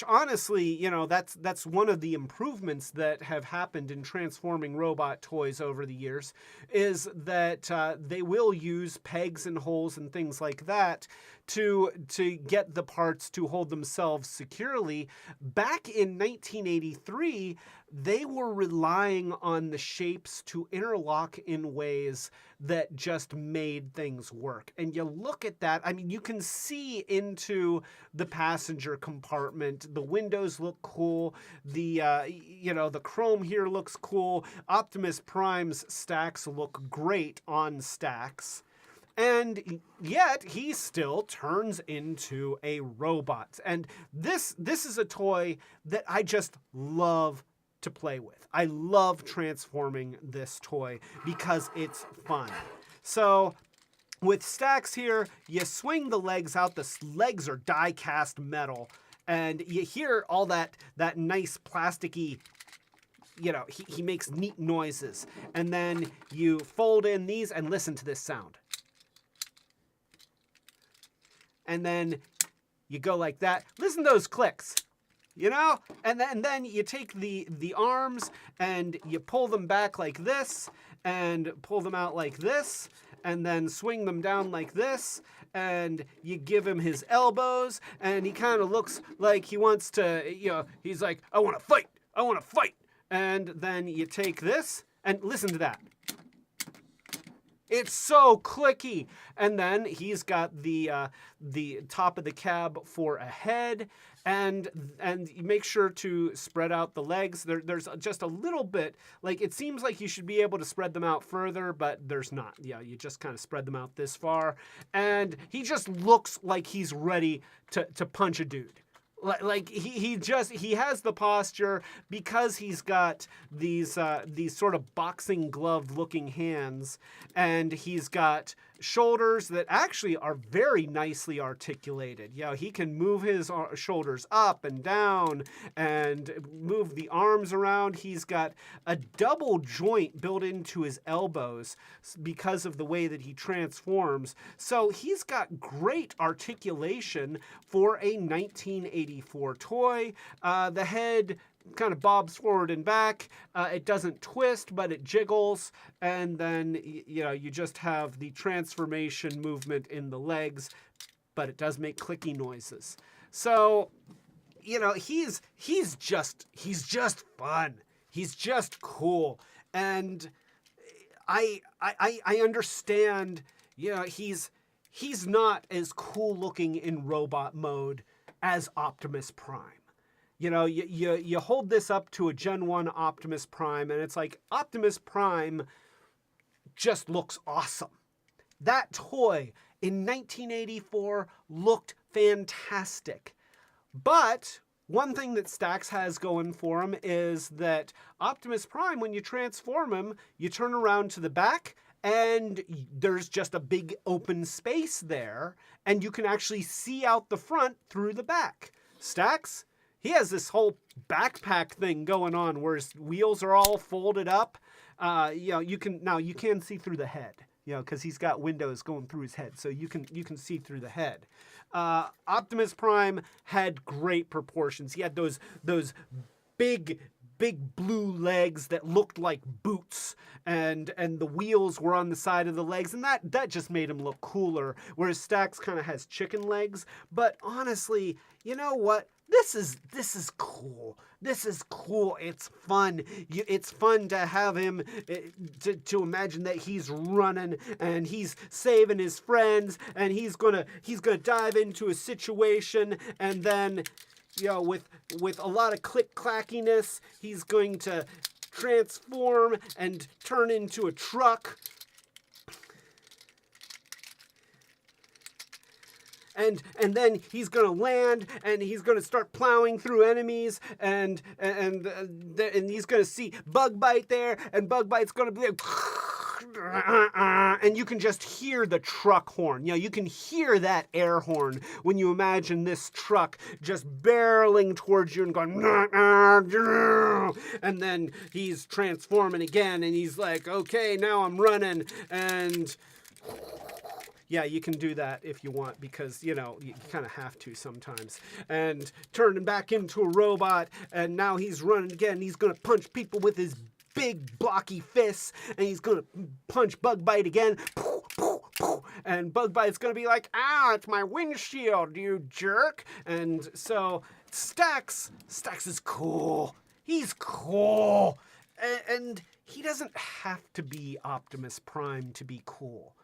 honestly, you know, that's one of the improvements that have happened in transforming robot toys over the years, is that they will use pegs and holes and things like that to get the parts to hold themselves securely. Back in 1983, they were relying on the shapes to interlock in ways that just made things work. And you look at that, I mean, you can see into the passenger compartment. The windows look cool. The, you know, the chrome here looks cool. Optimus Prime's stacks look great on stacks. And yet he still turns into a robot. And this is a toy that I just love to play with. I love transforming this toy because it's fun. So with stacks here, you swing the legs out. The legs are die-cast metal. And you hear all that nice plasticky, you know, he makes neat noises. And then you fold in these and listen to this sound. And then you go like that. Listen to those clicks, you know? And then you take the arms and you pull them back like this and pull them out like this and then swing them down like this. And you give him his elbows and he kind of looks like he wants to, you know, he's like, I want to fight. I want to fight. And then you take this and listen to that. It's so clicky. And then he's got the top of the cab for a head, and you make sure to spread out the legs. There's just a little bit, like it seems like you should be able to spread them out further, but there's not. Yeah, you just kind of spread them out this far, and he just looks like he's ready to punch a dude. Like he has the posture because he's got these sort of boxing glove looking hands, and he's got shoulders that actually are very nicely articulated. You know, he can move his shoulders up and down and move the arms around. He's got a double joint built into his elbows because of the way that he transforms. So he's got great articulation for a 1984 toy. The head kind of bobs forward and back. It doesn't twist, but it jiggles. And then, you know, you just have the transformation movement in the legs, but it does make clicky noises. So, you know, he's just fun. He's just cool. And I understand, you know, he's not as cool looking in robot mode as Optimus Prime. You know, you hold this up to a Gen 1 Optimus Prime, and it's like, Optimus Prime just looks awesome. That toy in 1984 looked fantastic. But one thing that Stax has going for him is that Optimus Prime, when you transform him, you turn around to the back, and there's just a big open space there, and you can actually see out the front through the back. Stax, he has this whole backpack thing going on where his wheels are all folded up. You know, you can see through the head, you know, because he's got windows going through his head, so you can see through the head. Optimus Prime had great proportions. He had those big blue legs that looked like boots, and the wheels were on the side of the legs, and that just made him look cooler, whereas Stax kind of has chicken legs. But honestly, you know what? This is cool. This is cool. It's fun. It's fun to have him, to imagine that he's running and he's saving his friends, and he's gonna dive into a situation, and then, you know, with a lot of click-clackiness, he's going to transform and turn into a truck. And then he's going to land, and he's going to start plowing through enemies, and he's going to see Bug Bite there, and Bug Bite's going to be like, and you can just hear the truck horn. You know, you can hear that air horn when you imagine this truck just barreling towards you and going, and then he's transforming again, and he's like, okay, now I'm running, and Yeah, you can do that if you want because, you kind of have to sometimes. And turning back into a robot, and now he's running again. He's going to punch people with his big blocky fists, and he's going to punch Bugbite again. And Bugbite's going to be like, it's my windshield, you jerk. And so Stax is cool. He's cool. And he doesn't have to be Optimus Prime to be cool.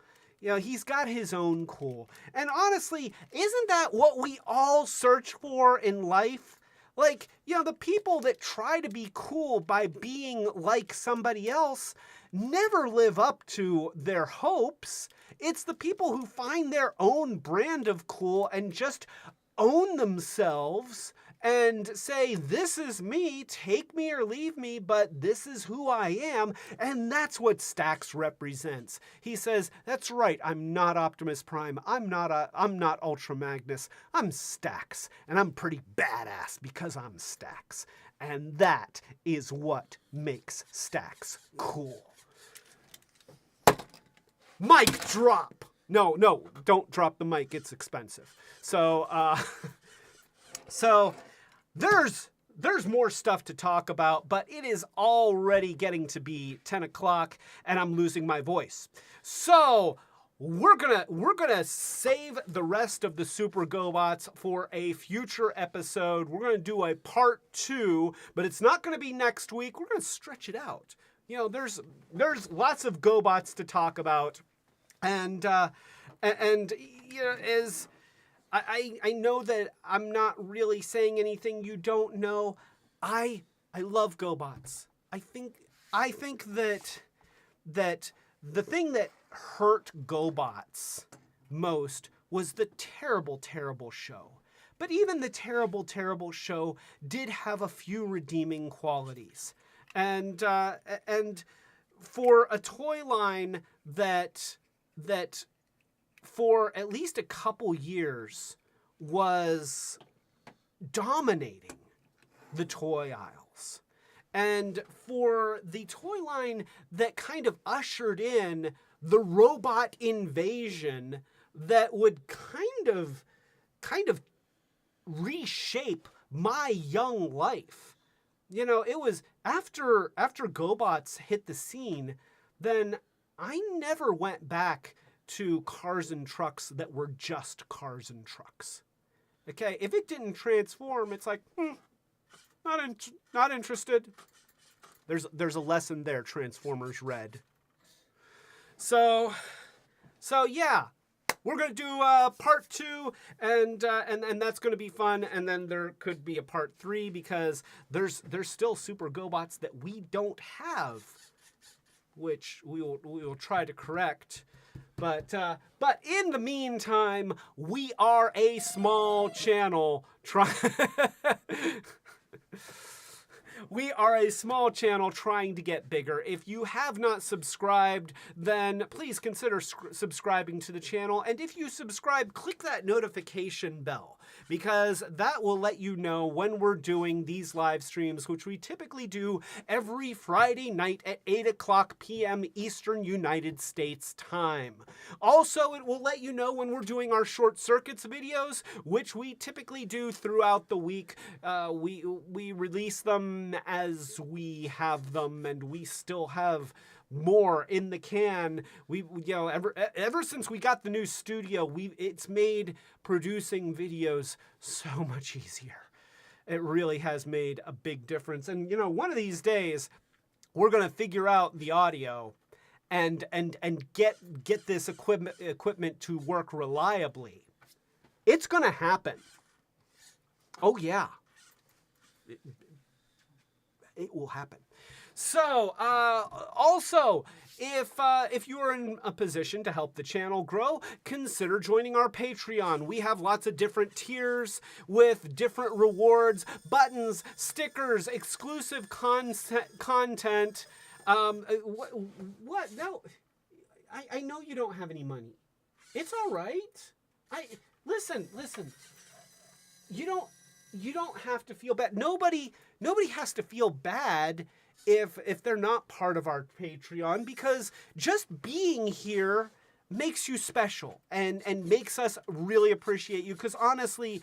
He's got his own cool. And honestly, isn't that what we all search for in life? Like, the people that try to be cool by being like somebody else never live up to their hopes. It's the people who find their own brand of cool and just own themselves and say, this is me, take me or leave me, but this is who I am. And that's what Stax represents. He says, that's right, I'm not Optimus Prime. I'm not Ultra Magnus. I'm Stax. And I'm pretty badass because I'm Stax. And that is what makes Stax cool. Mic drop. No, don't drop the mic. It's expensive. So there's more stuff to talk about, but it is already getting to be 10 o'clock and I'm losing my voice. So we're gonna save the rest of the Super GoBots for a future episode. We're gonna do a part 2, but it's not gonna be next week. We're gonna stretch it out. There's lots of GoBots to talk about, and as I know that I'm not really saying anything you don't know. I love GoBots. I think that the thing that hurt GoBots most was the terrible, terrible show. But even the terrible, terrible show did have a few redeeming qualities. And for a toy line that for at least a couple years was dominating the toy aisles. And for the toy line that kind of ushered in the robot invasion that would kind of reshape my young life. It was after GoBots hit the scene, then I never went back to cars and trucks that were just cars and trucks. Okay, if it didn't transform, it's like, not interested. There's a lesson there, Transformers Red. So yeah, we're gonna do part 2, and that's gonna be fun. And then there could be a part 3 because there's still Super GoBots that we don't have, which we will try to correct. But in the meantime, we are a small channel We are a small channel trying to get bigger. If you have not subscribed, then please consider subscribing to the channel. And if you subscribe, click that notification bell, because that will let you know when we're doing these live streams, which we typically do every Friday night at 8 p.m. Eastern United States time. Also, it will let you know when we're doing our short circuits videos, which we typically do throughout the week. We release them as we have them, and we still have more in the can. Ever since we got the new studio, it's made producing videos so much easier. It really has made a big difference. And one of these days, we're gonna figure out the audio and get this equipment to work reliably. It's gonna happen. Oh yeah. It will happen. So, also, if you are in a position to help the channel grow, consider joining our Patreon. We have lots of different tiers with different rewards, buttons, stickers, exclusive content. What? No, I know you don't have any money. It's all right. Listen. You don't have to feel bad. Nobody has to feel bad if they're not part of our Patreon, because just being here makes you special and makes us really appreciate you. Because honestly,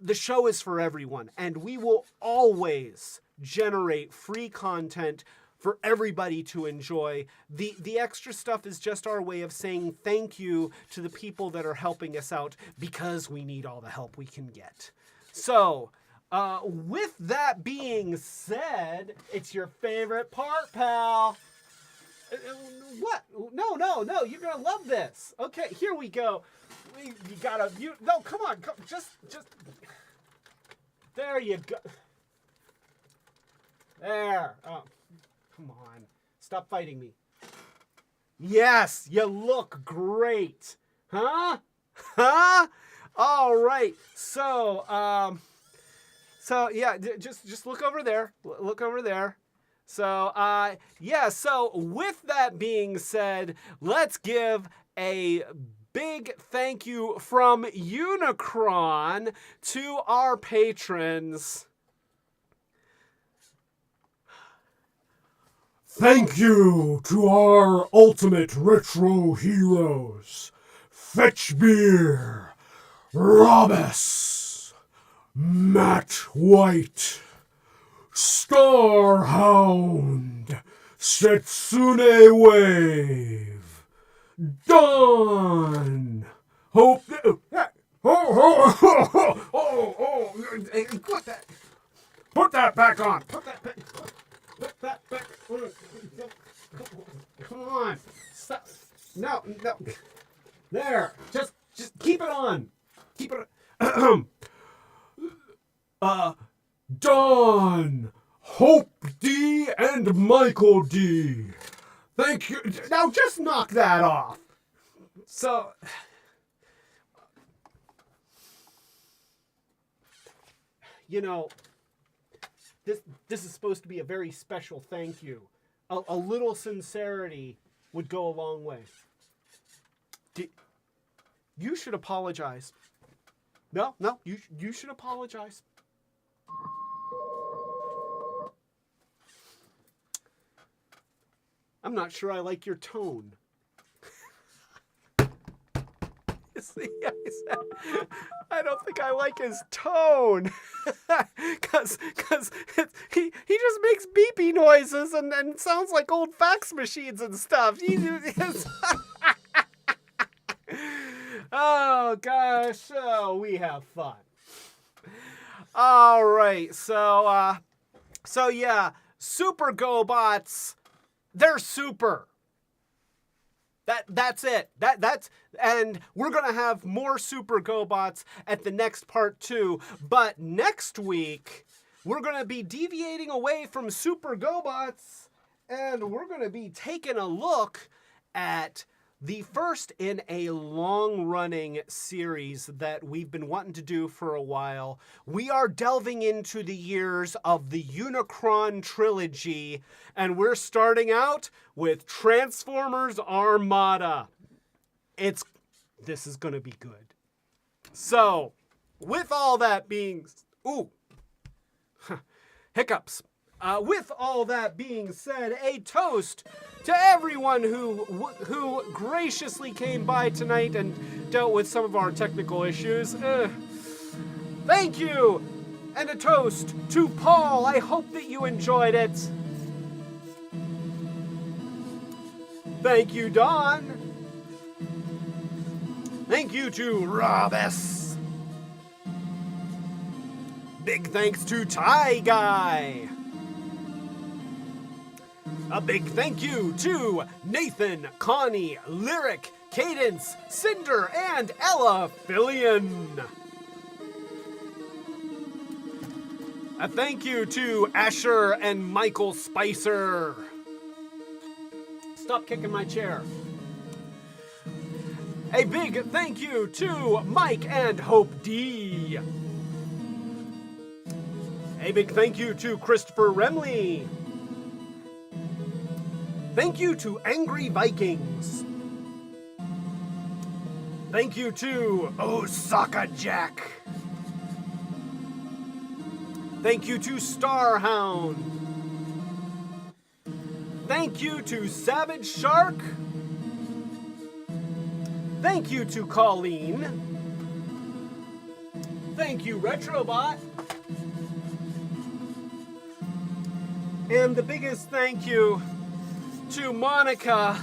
the show is for everyone, and we will always generate free content for everybody to enjoy. The extra stuff is just our way of saying thank you to the people that are helping us out, because we need all the help we can get. So, with that being said, it's your favorite part, pal. What? No, you're gonna love this. Okay, here we go. No, come on, just, there you go. There. Oh, come on. Stop fighting me. Yes, you look great. Huh? All right. So yeah, just look over there. Look over there. So, yeah, so with that being said, let's give a big thank you from Unicron to our patrons. Thank you to our ultimate retro heroes, Fetchbeer, Robus, Matt White, Starhound, Setsune Wave, Dawn, Hope. Put that back on. Put that back. Come on. Stop. No. There. Just keep it on. Keep it on. Dawn, Hope D, and Michael D. Thank you. Now just knock that off. So, you know, this is supposed to be a very special thank you. A little sincerity would go a long way. You should apologize. No, you should apologize. I'm not sure I like your tone. See, I don't think I like his tone. Cause he just makes beepy noises and sounds like old fax machines and stuff. Oh gosh, we have fun. All right, so yeah, Super GoBots, they're super. That's it. And we're gonna have more Super GoBots at the next part too. But next week we're gonna be deviating away from Super GoBots, and we're gonna be taking a look at the first in a long-running series that we've been wanting to do for a while. We are delving into the years of the Unicron trilogy, and we're starting out with Transformers Armada. This is gonna be good. So, with all that being... hiccups. With all that being said, a toast to everyone who graciously came by tonight and dealt with some of our technical issues. Thank you! And a toast to Paul. I hope that you enjoyed it. Thank you, Don. Thank you to Robus. Big thanks to Ty Guy. A big thank you to Nathan, Connie, Lyric, Cadence, Cinder, and Ella Fillion. A thank you to Asher and Michael Spicer. Stop kicking my chair. A big thank you to Mike and Hope D. A big thank you to Christopher Remley. Thank you to Angry Vikings. Thank you to Osaka Jack. Thank you to Starhound. Thank you to Savage Shark. Thank you to Colleen. Thank you, Retrobot. And the biggest thank you to Monica,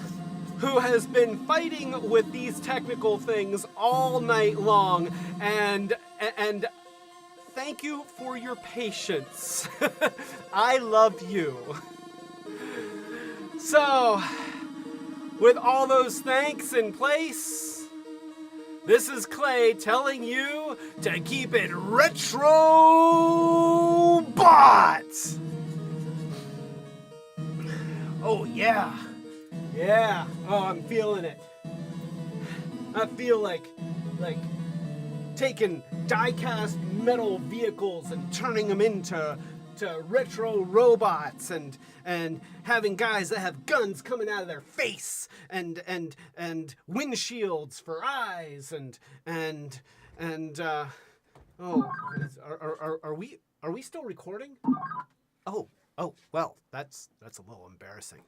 who has been fighting with these technical things all night long. And thank you for your patience. I love you. So, with all those thanks in place, this is Clay telling you to keep it Retrobot! Oh yeah. Yeah. Oh, I'm feeling it. I feel like taking die-cast metal vehicles and turning them into retro robots and having guys that have guns coming out of their face and windshields for eyes and are we still recording? Oh, well, that's a little embarrassing.